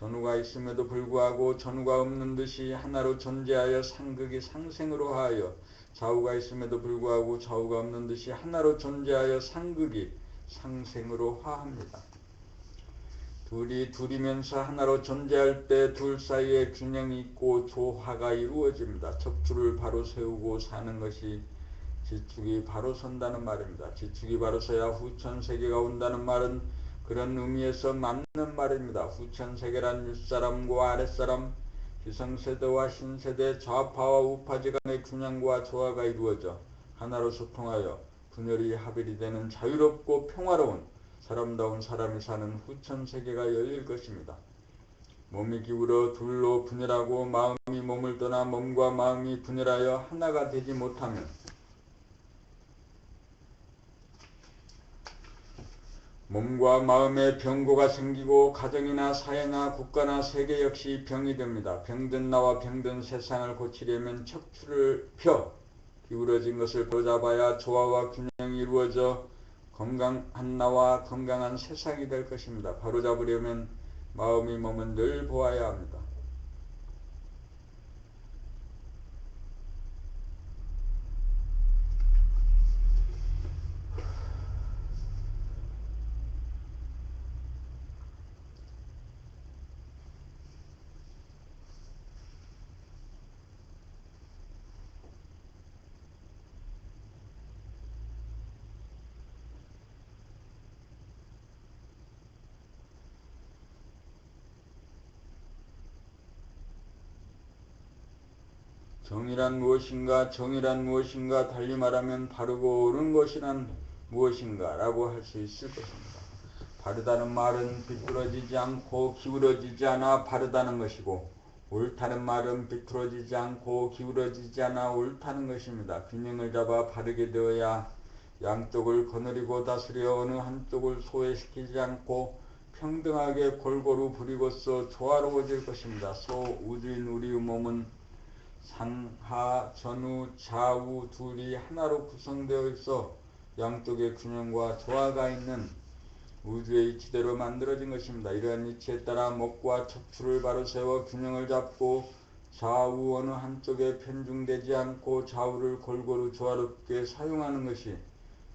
전후가 있음에도 불구하고 전후가 없는 듯이 하나로 존재하여 상극이 상생으로 하여 좌우가 있음에도 불구하고 좌우가 없는 듯이 하나로 존재하여 상극이 상생으로 화합니다. 둘이면서 하나로 존재할 때 둘 사이에 균형이 있고 조화가 이루어집니다. 척추를 바로 세우고 사는 것이 지축이 바로 선다는 말입니다. 지축이 바로 서야 후천세계가 온다는 말은 그런 의미에서 맞는 말입니다. 후천세계란 윗사람과 아랫사람, 기성세대와 신세대, 좌파와 우파지 간의 균형과 조화가 이루어져 하나로 소통하여 분열이 합일이 되는 자유롭고 평화로운 사람다운 사람이 사는 후천세계가 열릴 것입니다. 몸이 기울어 둘로 분열하고 마음이 몸을 떠나 몸과 마음이 분열하여 하나가 되지 못하면 몸과 마음에 병고가 생기고 가정이나 사회나 국가나 세계 역시 병이 됩니다. 병든 나와 병든 세상을 고치려면 척추를 펴 기울어진 것을 바로잡아야 조화와 균형이 이루어져 건강한 나와 건강한 세상이 될 것입니다. 바로잡으려면 마음이 몸은 늘 보아야 합니다. 정의란 무엇인가? 정의란 무엇인가? 달리 말하면 바르고 옳은 것이란 무엇인가? 라고 할 수 있을 것입니다. 바르다는 말은 비뚤어지지 않고 기울어지지 않아 바르다는 것이고, 옳다는 말은 비뚤어지지 않고 기울어지지 않아 옳다는 것입니다. 균형을 잡아 바르게 되어야 양쪽을 거느리고 다스려 어느 한쪽을 소외시키지 않고 평등하게 골고루 부리고서 조화로워질 것입니다. 우주인 우리의 몸은 상하, 전후, 좌우 둘이 하나로 구성되어 있어 양쪽의 균형과 조화가 있는 우주의 이치대로 만들어진 것입니다. 이러한 이치에 따라 목과 척추를 바로 세워 균형을 잡고 좌우 어느 한쪽에 편중되지 않고 좌우를 골고루 조화롭게 사용하는 것이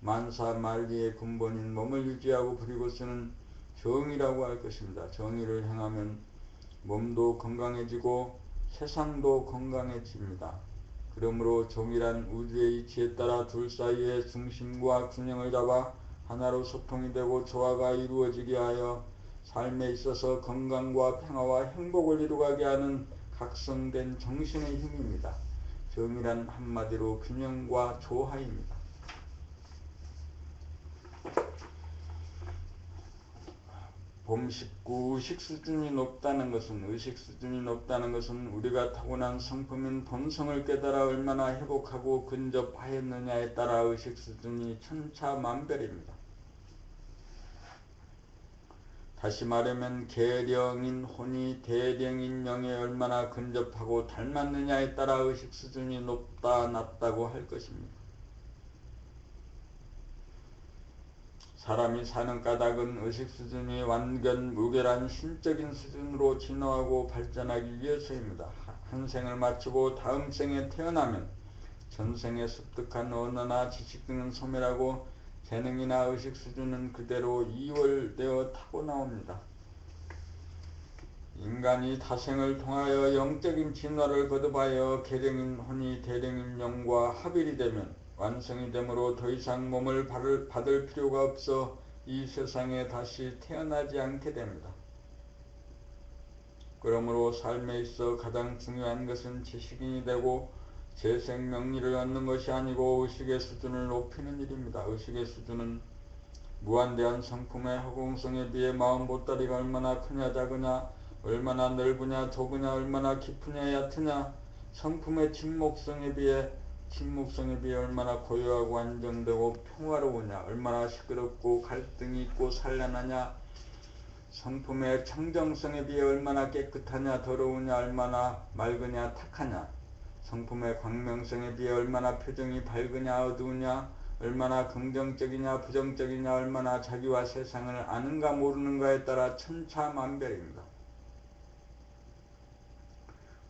만사만리의 근본인 몸을 유지하고 부리고 쓰는 정의라고 할 것입니다. 정의를 행하면 몸도 건강해지고 세상도 건강해집니다. 그러므로 정의란 우주의 이치에 따라 둘 사이의 중심과 균형을 잡아 하나로 소통이 되고 조화가 이루어지게 하여 삶에 있어서 건강과 평화와 행복을 이루가게 하는 각성된 정신의 힘입니다. 정의란 한마디로 균형과 조화입니다. 봄19 의식 수준이 높다는 것은 우리가 타고난 성품인 본성을 깨달아 얼마나 회복하고 근접하였느냐에 따라 의식 수준이 천차만별입니다. 다시 말하면 계령인 혼이 대령인 영에 얼마나 근접하고 닮았느냐에 따라 의식 수준이 높다 낮다고 할 것입니다. 사람이 사는 까닭은 의식 수준이 완전 무결한 신적인 수준으로 진화하고 발전하기 위해서입니다. 한 생을 마치고 다음 생에 태어나면 전생의 습득한 언어나 지식 등은 소멸하고 재능이나 의식 수준은 그대로 이월되어 타고나옵니다. 인간이 다생을 통하여 영적인 진화를 거듭하여 계령인 혼이 대령인 영과 합일이 되면 완성이 되므로 더 이상 몸을 받을 필요가 없어 이 세상에 다시 태어나지 않게 됩니다. 그러므로 삶에 있어 가장 중요한 것은 지식인이 되고 재생명리를 얻는 것이 아니고 의식의 수준을 높이는 일입니다. 의식의 수준은 무한대한 성품의 허공성에 비해 마음 보따리가 얼마나 크냐 작으냐, 얼마나 넓으냐 좁으냐, 얼마나 깊으냐 얕으냐, 성품의 침묵성에 비해 얼마나 고요하고 안정되고 평화로우냐, 얼마나 시끄럽고 갈등이 있고 산란하냐, 성품의 청정성에 비해 얼마나 깨끗하냐 더러우냐, 얼마나 맑으냐 탁하냐, 성품의 광명성에 비해 얼마나 표정이 밝으냐 어두우냐, 얼마나 긍정적이냐 부정적이냐, 얼마나 자기와 세상을 아는가 모르는가에 따라 천차만별입니다.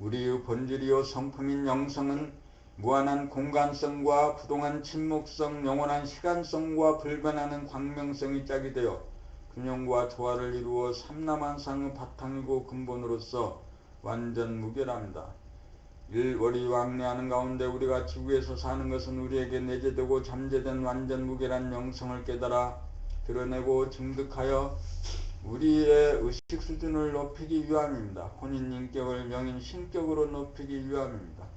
우리의 본질이요 성품인 영성은 무한한 공간성과 부동한 침묵성, 영원한 시간성과 불변하는 광명성이 짝이 되어 균형과 조화를 이루어 삼라만상의 바탕이고 근본으로서 완전 무결합니다. 일월이 왕래하는 가운데 우리가 지구에서 사는 것은 우리에게 내재되고 잠재된 완전 무결한 영성을 깨달아 드러내고 증득하여 우리의 의식 수준을 높이기 위함입니다. 혼인 인격을 영인 신격으로 높이기 위함입니다.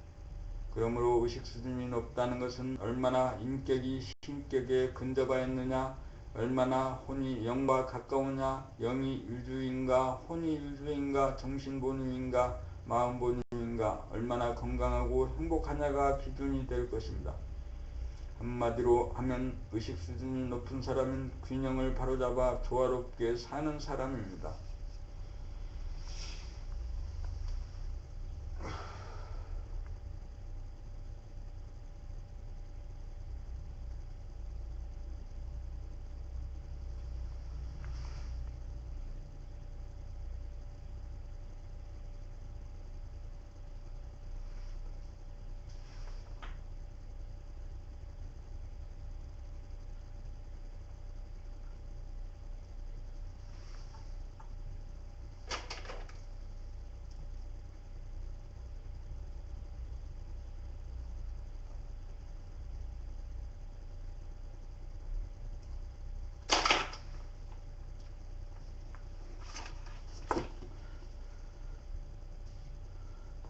그러므로 의식 수준이 높다는 것은 얼마나 인격이 신격에 근접하였느냐, 얼마나 혼이 영과 가까우냐, 영이 일주인가, 혼이 일주인가, 정신본유인가, 마음본유인가, 얼마나 건강하고 행복하냐가 기준이 될 것입니다. 한마디로 하면 의식 수준이 높은 사람은 균형을 바로잡아 조화롭게 사는 사람입니다.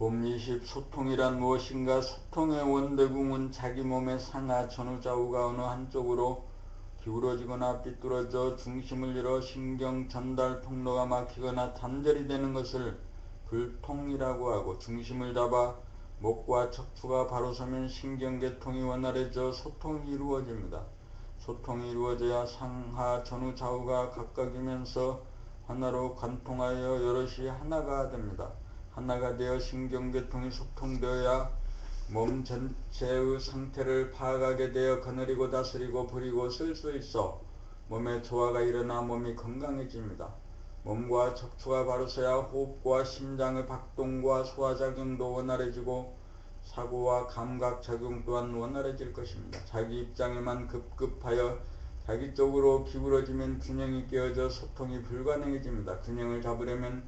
봄20 소통이란 무엇인가? 소통의 원대궁은 자기 몸의 상하 전후좌우가 어느 한쪽으로 기울어지거나 삐뚤어져 중심을 잃어 신경 전달 통로가 막히거나 단절이 되는 것을 불통이라고 하고, 중심을 잡아 목과 척추가 바로 서면 신경계통이 원활해져 소통이 이루어집니다. 소통이 이루어져야 상하 전후 좌우가 각각이면서 하나로 관통하여 여럿이 하나가 됩니다. 하나가 되어 신경계통이 소통되어야 몸 전체의 상태를 파악하게 되어 거느리고 다스리고 부리고 쓸 수 있어 몸의 조화가 일어나 몸이 건강해집니다. 몸과 척추가 바로 서야 호흡과 심장의 박동과 소화작용도 원활해지고 사고와 감각작용 또한 원활해질 것입니다. 자기 입장에만 급급하여 자기 쪽으로 기울어지면 균형이 깨어져 소통이 불가능해집니다. 균형을 잡으려면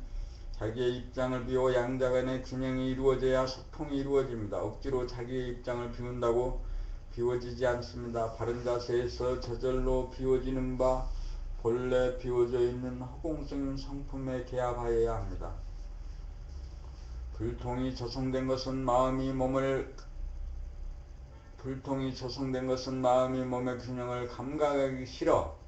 자기의 입장을 비워 양자 간의 균형이 이루어져야 소통이 이루어집니다. 억지로 자기의 입장을 비운다고 비워지지 않습니다. 바른 자세에서 저절로 비워지는 바 본래 비워져 있는 허공적인 성품에 개합하여야 합니다. 불통이 조성된 것은 마음이 몸의 균형을 감각하기 싫어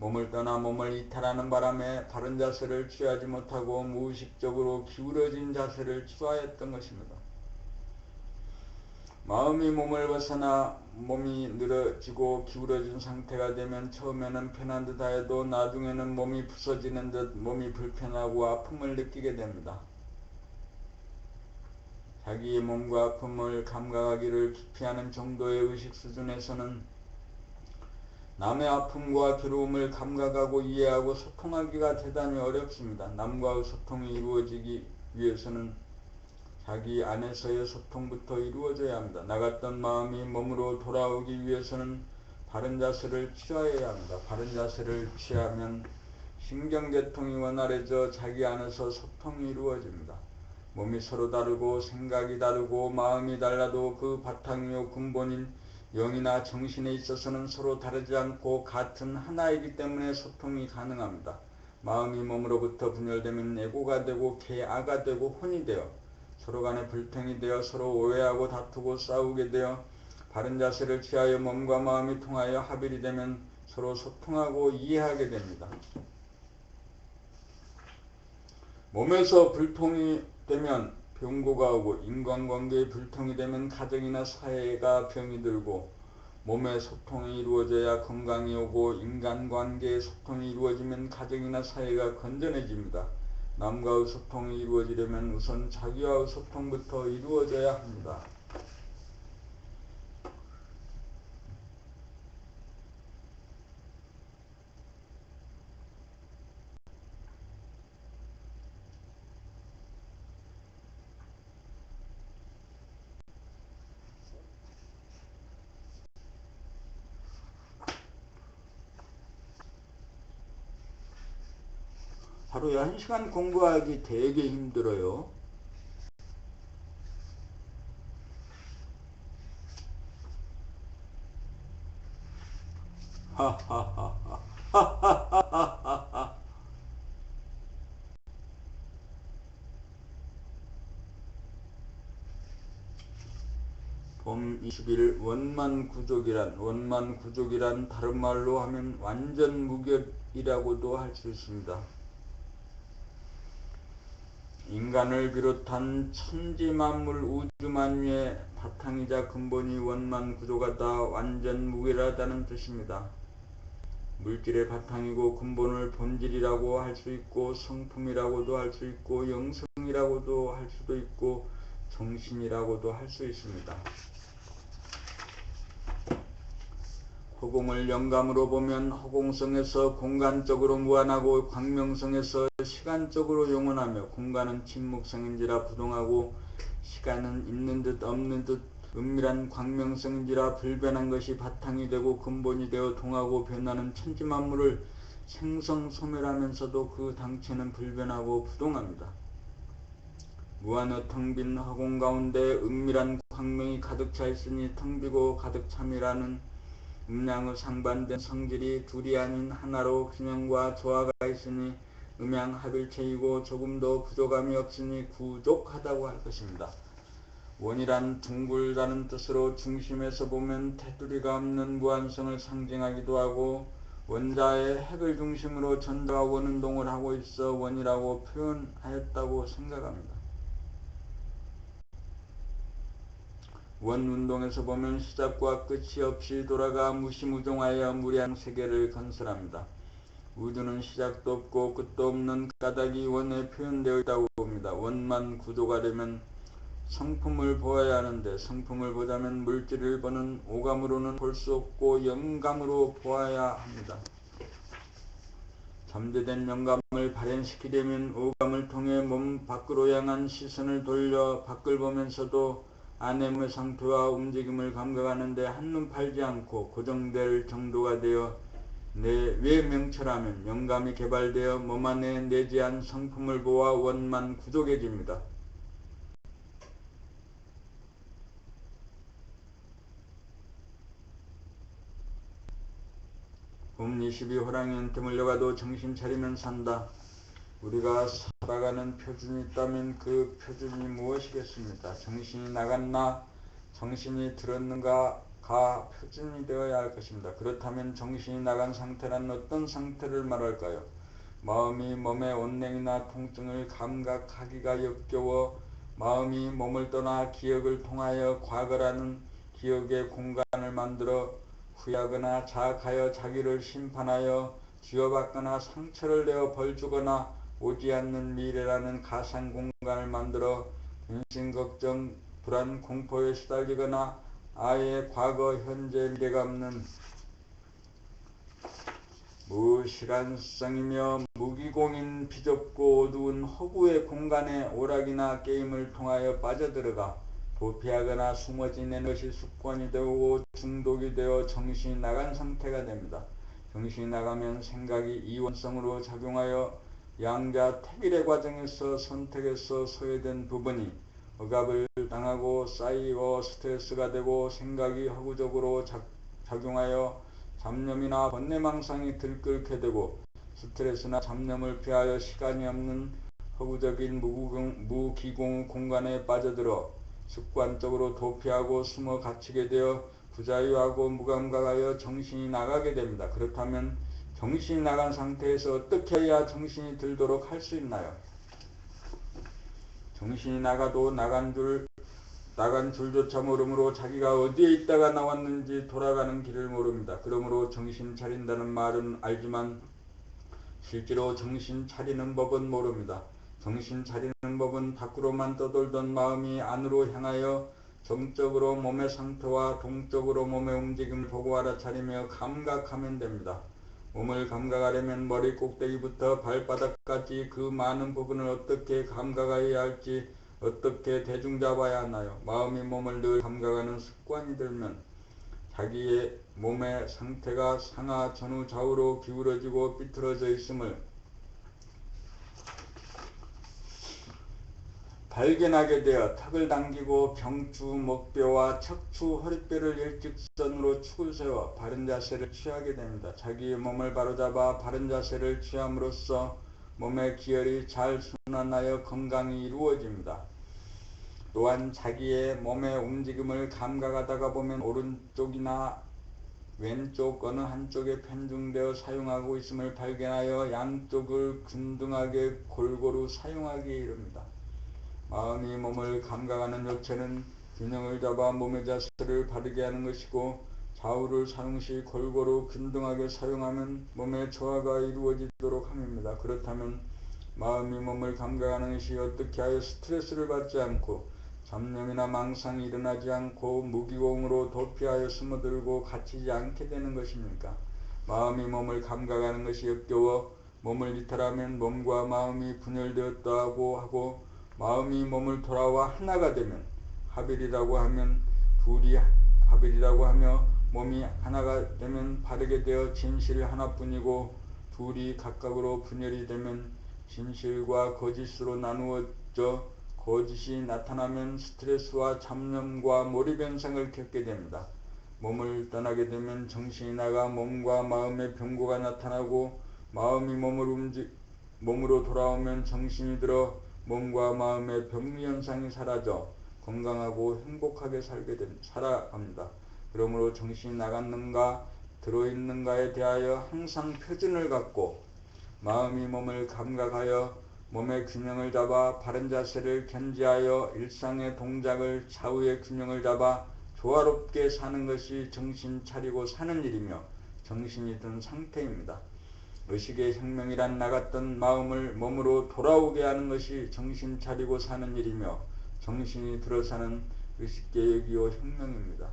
몸을 떠나 몸을 이탈하는 바람에 바른 자세를 취하지 못하고 무의식적으로 기울어진 자세를 취하였던 것입니다. 마음이 몸을 벗어나 몸이 늘어지고 기울어진 상태가 되면 처음에는 편한 듯 하여도 나중에는 몸이 부서지는 듯 몸이 불편하고 아픔을 느끼게 됩니다. 자기의 몸과 아픔을 감각하기를 기피하는 정도의 의식 수준에서는 남의 아픔과 괴로움을 감각하고 이해하고 소통하기가 대단히 어렵습니다. 남과의 소통이 이루어지기 위해서는 자기 안에서의 소통부터 이루어져야 합니다. 나갔던 마음이 몸으로 돌아오기 위해서는 바른 자세를 취하여야 합니다. 바른 자세를 취하면 신경계통이 원활해져 자기 안에서 소통이 이루어집니다. 몸이 서로 다르고 생각이 다르고 마음이 달라도 그 바탕이요 근본인 영이나 정신에 있어서는 서로 다르지 않고 같은 하나이기 때문에 소통이 가능합니다. 마음이 몸으로부터 분열되면 에고가 되고 개아가 되고 혼이 되어 서로 간에 불평이 되어 서로 오해하고 다투고 싸우게 되어 바른 자세를 취하여 몸과 마음이 통하여 합일이 되면 서로 소통하고 이해하게 됩니다. 몸에서 불통이 되면 병고가 오고 인간관계에 불통이 되면 가정이나 사회가 병이 들고 몸의 소통이 이루어져야 건강이 오고 인간관계의 소통이 이루어지면 가정이나 사회가 건전해집니다. 남과의 소통이 이루어지려면 우선 자기와의 소통부터 이루어져야 합니다. 하루에 1시간 공부하기 되게 힘들어요. 봄 20일 원만구족이란 다른 말로 하면 완전무결이라고도 할 수 있습니다. 인간을 비롯한 천지만물 우주만유의 바탕이자 근본이 원만 구조가다 완전 무결하다는 뜻입니다. 물질의 바탕이고 근본을 본질이라고 할 수 있고 성품이라고도 할 수 있고 영성이라고도 할 수도 있고 정신이라고도 할 수 있습니다. 허공을 영감으로 보면 허공성에서 공간적으로 무한하고 광명성에서 시간적으로 영원하며 공간은 침묵성인지라 부동하고 시간은 있는 듯 없는 듯 은밀한 광명성인지라 불변한 것이 바탕이 되고 근본이 되어 동하고 변하는 천지만물을 생성소멸하면서도 그 당체는 불변하고 부동합니다. 무한의 텅 빈 허공 가운데 은밀한 광명이 가득 차 있으니 텅 비고 가득 참이라는 음양의 상반된 성질이 둘이 아닌 하나로 균형과 조화가 있으니 음양합일체이고 조금도 부족함이 없으니 구족하다고 할 것입니다. 원이란 둥글다는 뜻으로 중심에서 보면 테두리가 없는 무한성을 상징하기도 하고 원자의 핵을 중심으로 전자와 원운동을 하고 있어 원이라고 표현하였다고 생각합니다. 원운동에서 보면 시작과 끝이 없이 돌아가 무시무종하여 무량 세계를 건설합니다. 우주는 시작도 없고 끝도 없는 까닭이 원에 표현되어 있다고 봅니다. 원만 구조가 되면 성품을 보아야 하는데 성품을 보자면 물질을 보는 오감으로는 볼 수 없고 영감으로 보아야 합니다. 잠재된 영감을 발현시키려면 오감을 통해 몸 밖으로 향한 시선을 돌려 밖을 보면서도 안의 몸의 상태와 움직임을 감각하는데 한눈 팔지 않고 고정될 정도가 되어 외명철하면 영감이 개발되어 몸 안에 내재한 성품을 보아 원만 구족해집니다. 봄22 호랑이한테 물려가도 정신 차리면 산다. 우리가 살아가는 표준이 있다면 그 표준이 무엇이겠습니까? 정신이 나갔나 정신이 들었는가가 표준이 되어야 할 것입니다. 그렇다면 정신이 나간 상태란 어떤 상태를 말할까요? 마음이 몸의 온냉이나 통증을 감각하기가 역겨워 마음이 몸을 떠나 기억을 통하여 과거라는 기억의 공간을 만들어 후회하거나 자학하여 자기를 심판하여 쥐어받거나 상처를 내어 벌주거나 오지 않는 미래라는 가상 공간을 만들어 근심, 걱정, 불안, 공포에 시달리거나 아예 과거, 현재, 미래가 없는 무시간성이며 무기공인 비좁고 어두운 허구의 공간에 오락이나 게임을 통하여 빠져들어가 도피하거나 숨어 지내는 것이 습관이 되고 중독이 되어 정신이 나간 상태가 됩니다. 정신이 나가면 생각이 이원성으로 작용하여 양자택일의 과정에서 선택에서 소외된 부분이 억압을 당하고 쌓이고 스트레스가 되고 생각이 허구적으로 작용하여 잡념이나 번뇌망상이 들끓게 되고 스트레스나 잡념을 피하여 시간이 없는 허구적인 무기공 공간에 빠져들어 습관적으로 도피하고 숨어 갇히게 되어 부자유하고 무감각하여 정신이 나가게 됩니다. 그렇다면 정신이 나간 상태에서 어떻게 해야 정신이 들도록 할 수 있나요? 정신이 나가도 나간 줄조차 모르므로 자기가 어디에 있다가 나왔는지 돌아가는 길을 모릅니다. 그러므로 정신 차린다는 말은 알지만 실제로 정신 차리는 법은 모릅니다. 정신 차리는 법은 밖으로만 떠돌던 마음이 안으로 향하여 정적으로 몸의 상태와 동적으로 몸의 움직임을 보고 알아차리며 감각하면 됩니다. 몸을 감각하려면 머리 꼭대기부터 발바닥까지 그 많은 부분을 어떻게 감각해야 할지 어떻게 대중 잡아야 하나요? 마음이 몸을 늘 감각하는 습관이 들면 자기의 몸의 상태가 상하 전후 좌우로 기울어지고 삐뚤어져 있음을 발견하게 되어 턱을 당기고 병추, 목뼈와 척추, 허리뼈를 일직선으로 축을 세워 바른 자세를 취하게 됩니다. 자기의 몸을 바로잡아 바른 자세를 취함으로써 몸의 기혈이 잘 순환하여 건강이 이루어집니다. 또한 자기의 몸의 움직임을 감각하다가 보면 오른쪽이나 왼쪽 어느 한쪽에 편중되어 사용하고 있음을 발견하여 양쪽을 균등하게 골고루 사용하기에 이릅니다. 마음이 몸을 감각하는 요체는 균형을 잡아 몸의 자세를 바르게 하는 것이고, 좌우를 사용시 골고루 균등하게 사용하면 몸의 조화가 이루어지도록 함입니다. 그렇다면 마음이 몸을 감각하는 것이 어떻게 하여 스트레스를 받지 않고 잡념이나 망상이 일어나지 않고 무기공으로 도피하여 스며들고 갇히지 않게 되는 것입니까? 마음이 몸을 감각하는 것이 역겨워 몸을 이탈하면 몸과 마음이 분열되었다고 하고, 마음이 몸을 돌아와 하나가 되면 합일이라고 하면 둘이 합일이라고 하며, 몸이 하나가 되면 바르게 되어 진실 하나뿐이고, 둘이 각각으로 분열이 되면 진실과 거짓으로 나누어져 거짓이 나타나면 스트레스와 잡념과 몰입 현상을 겪게 됩니다. 몸을 떠나게 되면 정신이 나가 몸과 마음의 병고가 나타나고, 마음이 몸으로 돌아오면 정신이 들어 몸과 마음의 병리 현상이 사라져 건강하고 행복하게 살아갑니다. 그러므로 정신이 나갔는가 들어있는가에 대하여 항상 표준을 갖고 마음이 몸을 감각하여 몸의 균형을 잡아 바른 자세를 견지하여 일상의 동작을 좌우의 균형을 잡아 조화롭게 사는 것이 정신 차리고 사는 일이며 정신이 든 상태입니다. 의식의 혁명이란 나갔던 마음을 몸으로 돌아오게 하는 것이 정신 차리고 사는 일이며 정신이 들어 사는 의식개혁이요 혁명입니다.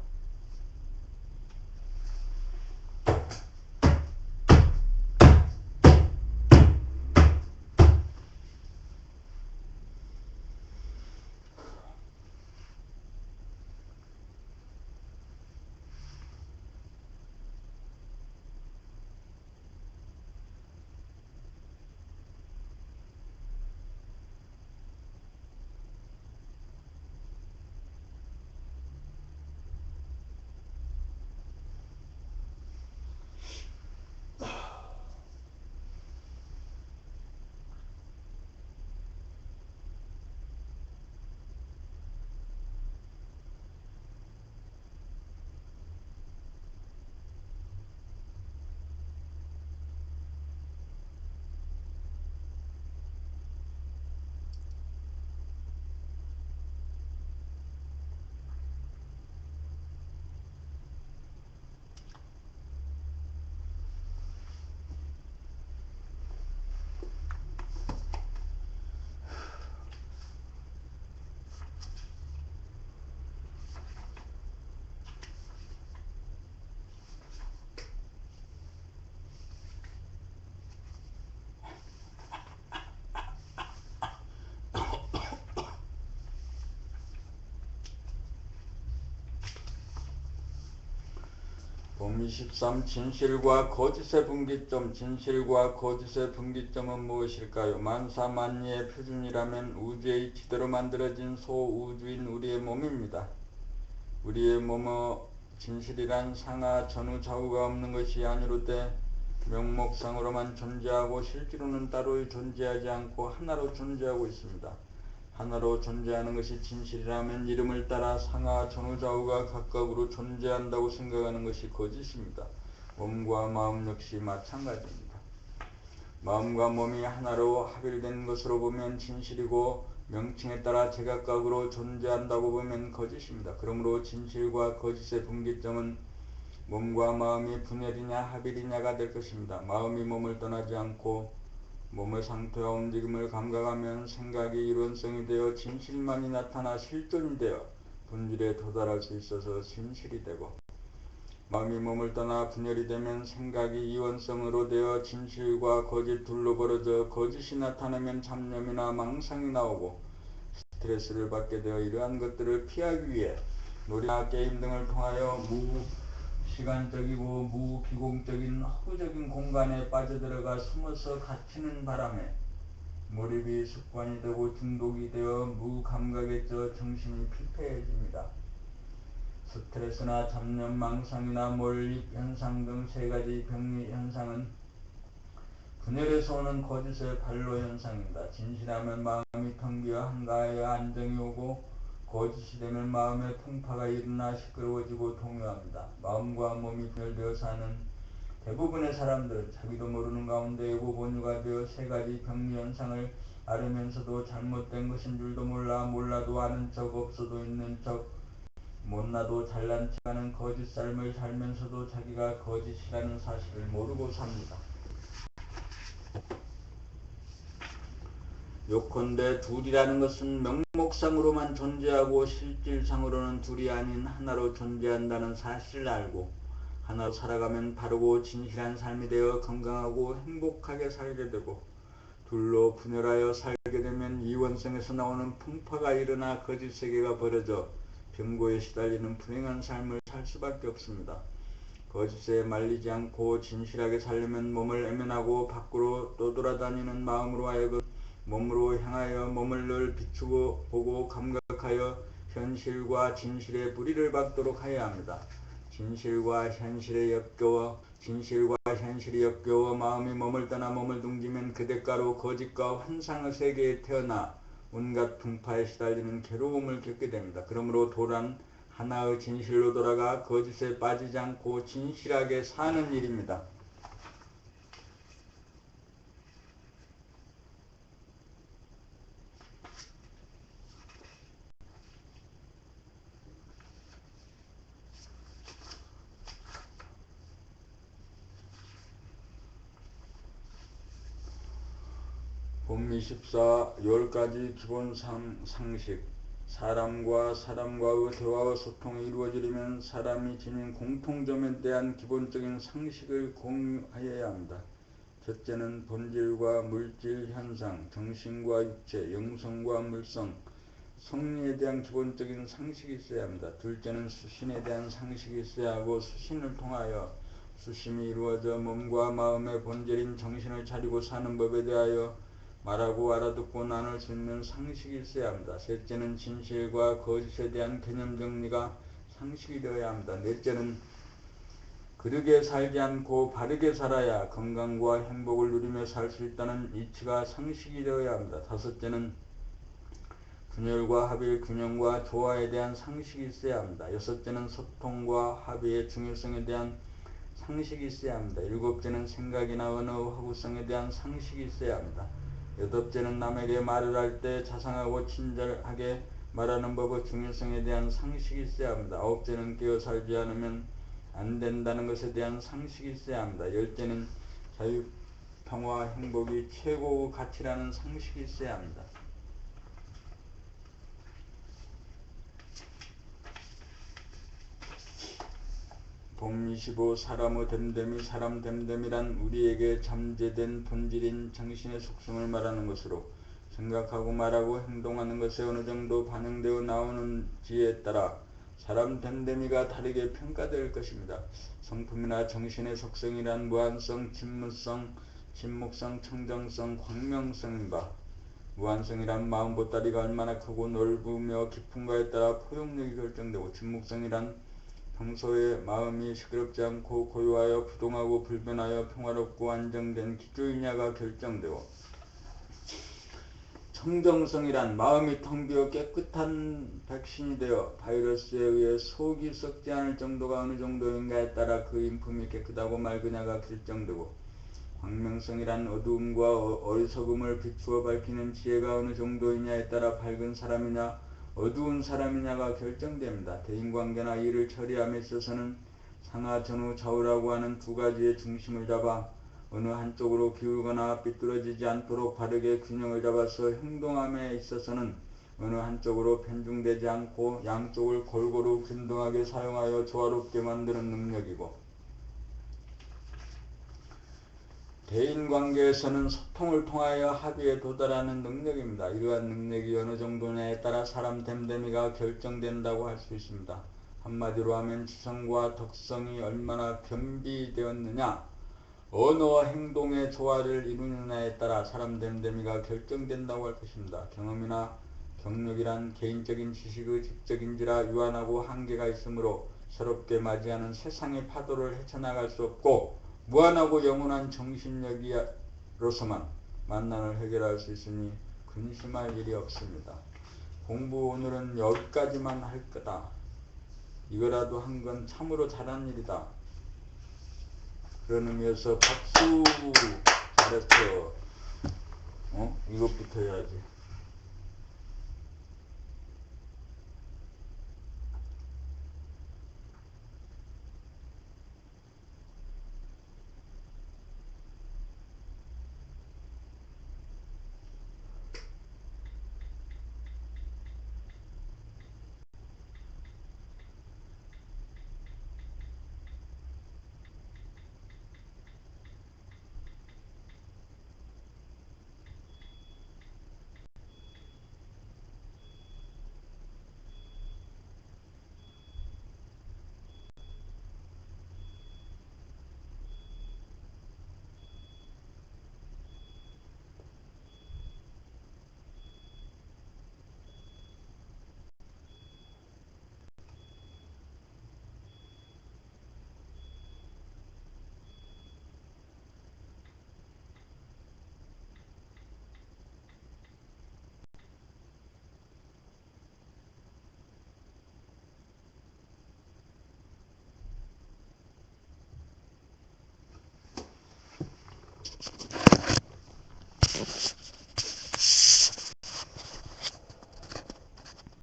봄 23. 진실과 거짓의 분기점. 진실과 거짓의 분기점은 무엇일까요? 만사만리의 표준이라면 우주의 기대로 만들어진 소우주인 우리의 몸입니다. 우리의 몸의 진실이란 상하 전후 좌우가 없는 것이 아니로되 명목상으로만 존재하고 실제로는 따로 존재하지 않고 하나로 존재하고 있습니다. 하나로 존재하는 것이 진실이라면 이름을 따라 상하 전후 좌우가 각각으로 존재한다고 생각하는 것이 거짓입니다. 몸과 마음 역시 마찬가지입니다. 마음과 몸이 하나로 합일된 것으로 보면 진실이고, 명칭에 따라 제각각으로 존재한다고 보면 거짓입니다. 그러므로 진실과 거짓의 분기점은 몸과 마음이 분열이냐 합일이냐가 될 것입니다. 마음이 몸을 떠나지 않고 몸의 상태와 움직임을 감각하면 생각이 일원성이 되어 진실만이 나타나 실존이 되어 본질에 도달할 수 있어서 진실이 되고, 마음이 몸을 떠나 분열이 되면 생각이 이원성으로 되어 진실과 거짓 둘로 벌어져 거짓이 나타나면 잡념이나 망상이 나오고 스트레스를 받게 되어 이러한 것들을 피하기 위해 놀이나 게임 등을 통하여 무시간적이고 무기공적인 허구적인 공간에 빠져들어가 숨어서 갇히는 바람에 몰입이 습관이 되고 중독이 되어 무감각에 져 정신이 피폐해집니다. 스트레스나 잡념, 망상이나 몰입 현상 등 세 가지 병리 현상은 분열에서 오는 거짓의 발로 현상입니다. 진실하면 마음이 텅 비어 한가하여 안정이 오고, 거짓이 되면 마음의 풍파가 일어나 시끄러워지고 동요합니다. 마음과 몸이 분열되어 사는 대부분의 사람들은 자기도 모르는 가운데 애고본유가 되어 세 가지 병리 현상을 앓으면서도 잘못된 것인 줄도 몰라도 아는 척 없어도 있는 척 못나도 잘난 척하는 거짓 삶을 살면서도 자기가 거짓이라는 사실을 모르고 삽니다. 요컨대 둘이라는 것은 명목상으로만 존재하고 실질상으로는 둘이 아닌 하나로 존재한다는 사실을 알고 하나로 살아가면 바르고 진실한 삶이 되어 건강하고 행복하게 살게 되고, 둘로 분열하여 살게 되면 이원성에서 나오는 풍파가 일어나 거짓 세계가 벌어져 병고에 시달리는 불행한 삶을 살 수밖에 없습니다. 거짓에 말리지 않고 진실하게 살려면 몸을 애면하고 밖으로 떠돌아다니는 마음으로 하여금 몸으로 향하여 몸을 늘 비추고 보고 감각하여 현실과 진실의 불의를 받도록 하여야 합니다. 진실과 현실이 역겨워 마음이 몸을 떠나 몸을 둥기면 그 대가로 거짓과 환상의 세계에 태어나 온갖 풍파에 시달리는 괴로움을 겪게 됩니다. 그러므로 도란 하나의 진실로 돌아가 거짓에 빠지지 않고 진실하게 사는 일입니다. 본미 14. 10가지 기본 상식. 사람과 사람과의 대화와 소통이 이루어지려면 사람이 지닌 공통점에 대한 기본적인 상식을 공유하여야 합니다. 첫째는 본질과 물질 현상, 정신과 육체, 영성과 물성, 성리에 대한 기본적인 상식이 있어야 합니다. 둘째는 수신에 대한 상식이 있어야 하고, 수신을 통하여 수심이 이루어져 몸과 마음의 본질인 정신을 차리고 사는 법에 대하여 말하고 알아듣고 나눌 수 있는 상식이 있어야 합니다. 셋째는 진실과 거짓에 대한 개념 정리가 상식이 되어야 합니다. 넷째는 그르게 살지 않고 바르게 살아야 건강과 행복을 누리며 살 수 있다는 이치가 상식이 되어야 합니다. 다섯째는 분열과 합의, 균형과 조화에 대한 상식이 있어야 합니다. 여섯째는 소통과 합의의 중요성에 대한 상식이 있어야 합니다. 일곱째는 생각이나 언어 허구성에 대한 상식이 있어야 합니다. 여덟째는 남에게 말을 할 때 자상하고 친절하게 말하는 법의 중요성에 대한 상식이 있어야 합니다. 아홉째는 깨어 살지 않으면 안 된다는 것에 대한 상식이 있어야 합니다. 열째는 자유, 평화, 행복이 최고의 가치라는 상식이 있어야 합니다. 봄 25. 사람의 됨됨이. 사람 됨됨이란 우리에게 잠재된 본질인 정신의 속성을 말하는 것으로, 생각하고 말하고 행동하는 것에 어느 정도 반영되어 나오는지에 따라 사람 됨됨이가 다르게 평가될 것입니다. 성품이나 정신의 속성이란 무한성, 진무성, 진목성, 청정성, 광명성인가. 무한성이란 마음 보따리가 얼마나 크고 넓으며 깊은가에 따라 포용력이 결정되고, 진목성이란 평소에 마음이 시끄럽지 않고 고요하여 부동하고 불변하여 평화롭고 안정된 기초이냐가 결정되고, 청정성이란 마음이 텅 비어 깨끗한 백신이 되어 바이러스에 의해 속이 썩지 않을 정도가 어느 정도인가에 따라 그 인품이 깨끗하고 맑으냐가 결정되고, 광명성이란 어두움과 어리석음을 비추어 밝히는 지혜가 어느 정도이냐에 따라 밝은 사람이냐 어두운 사람이냐가 결정됩니다. 대인관계나 일을 처리함에 있어서는 상하, 전후, 좌우라고 하는 두 가지의 중심을 잡아 어느 한쪽으로 기울거나 삐뚤어지지 않도록 바르게 균형을 잡아서 행동함에 있어서는 어느 한쪽으로 편중되지 않고 양쪽을 골고루 균등하게 사용하여 조화롭게 만드는 능력이고, 대인관계에서는 소통을 통하여 합의에 도달하는 능력입니다. 이러한 능력이 어느 정도냐에 따라 사람 됨됨이가 결정된다고 할 수 있습니다. 한마디로 하면 지성과 덕성이 얼마나 겸비되었느냐, 언어와 행동의 조화를 이루느냐에 따라 사람 됨됨이가 결정된다고 할 것입니다. 경험이나 경력이란 개인적인 지식의 집적인지라 유한하고 한계가 있으므로 새롭게 맞이하는 세상의 파도를 헤쳐나갈 수 없고, 무한하고 영원한 정신력으로서만 만난을 해결할 수 있으니 근심할 일이 없습니다. 공부 오늘은 여기까지만 할 거다. 이거라도 한 건 참으로 잘한 일이다. 그런 의미에서 박수. 잘했어. 이것부터 해야지.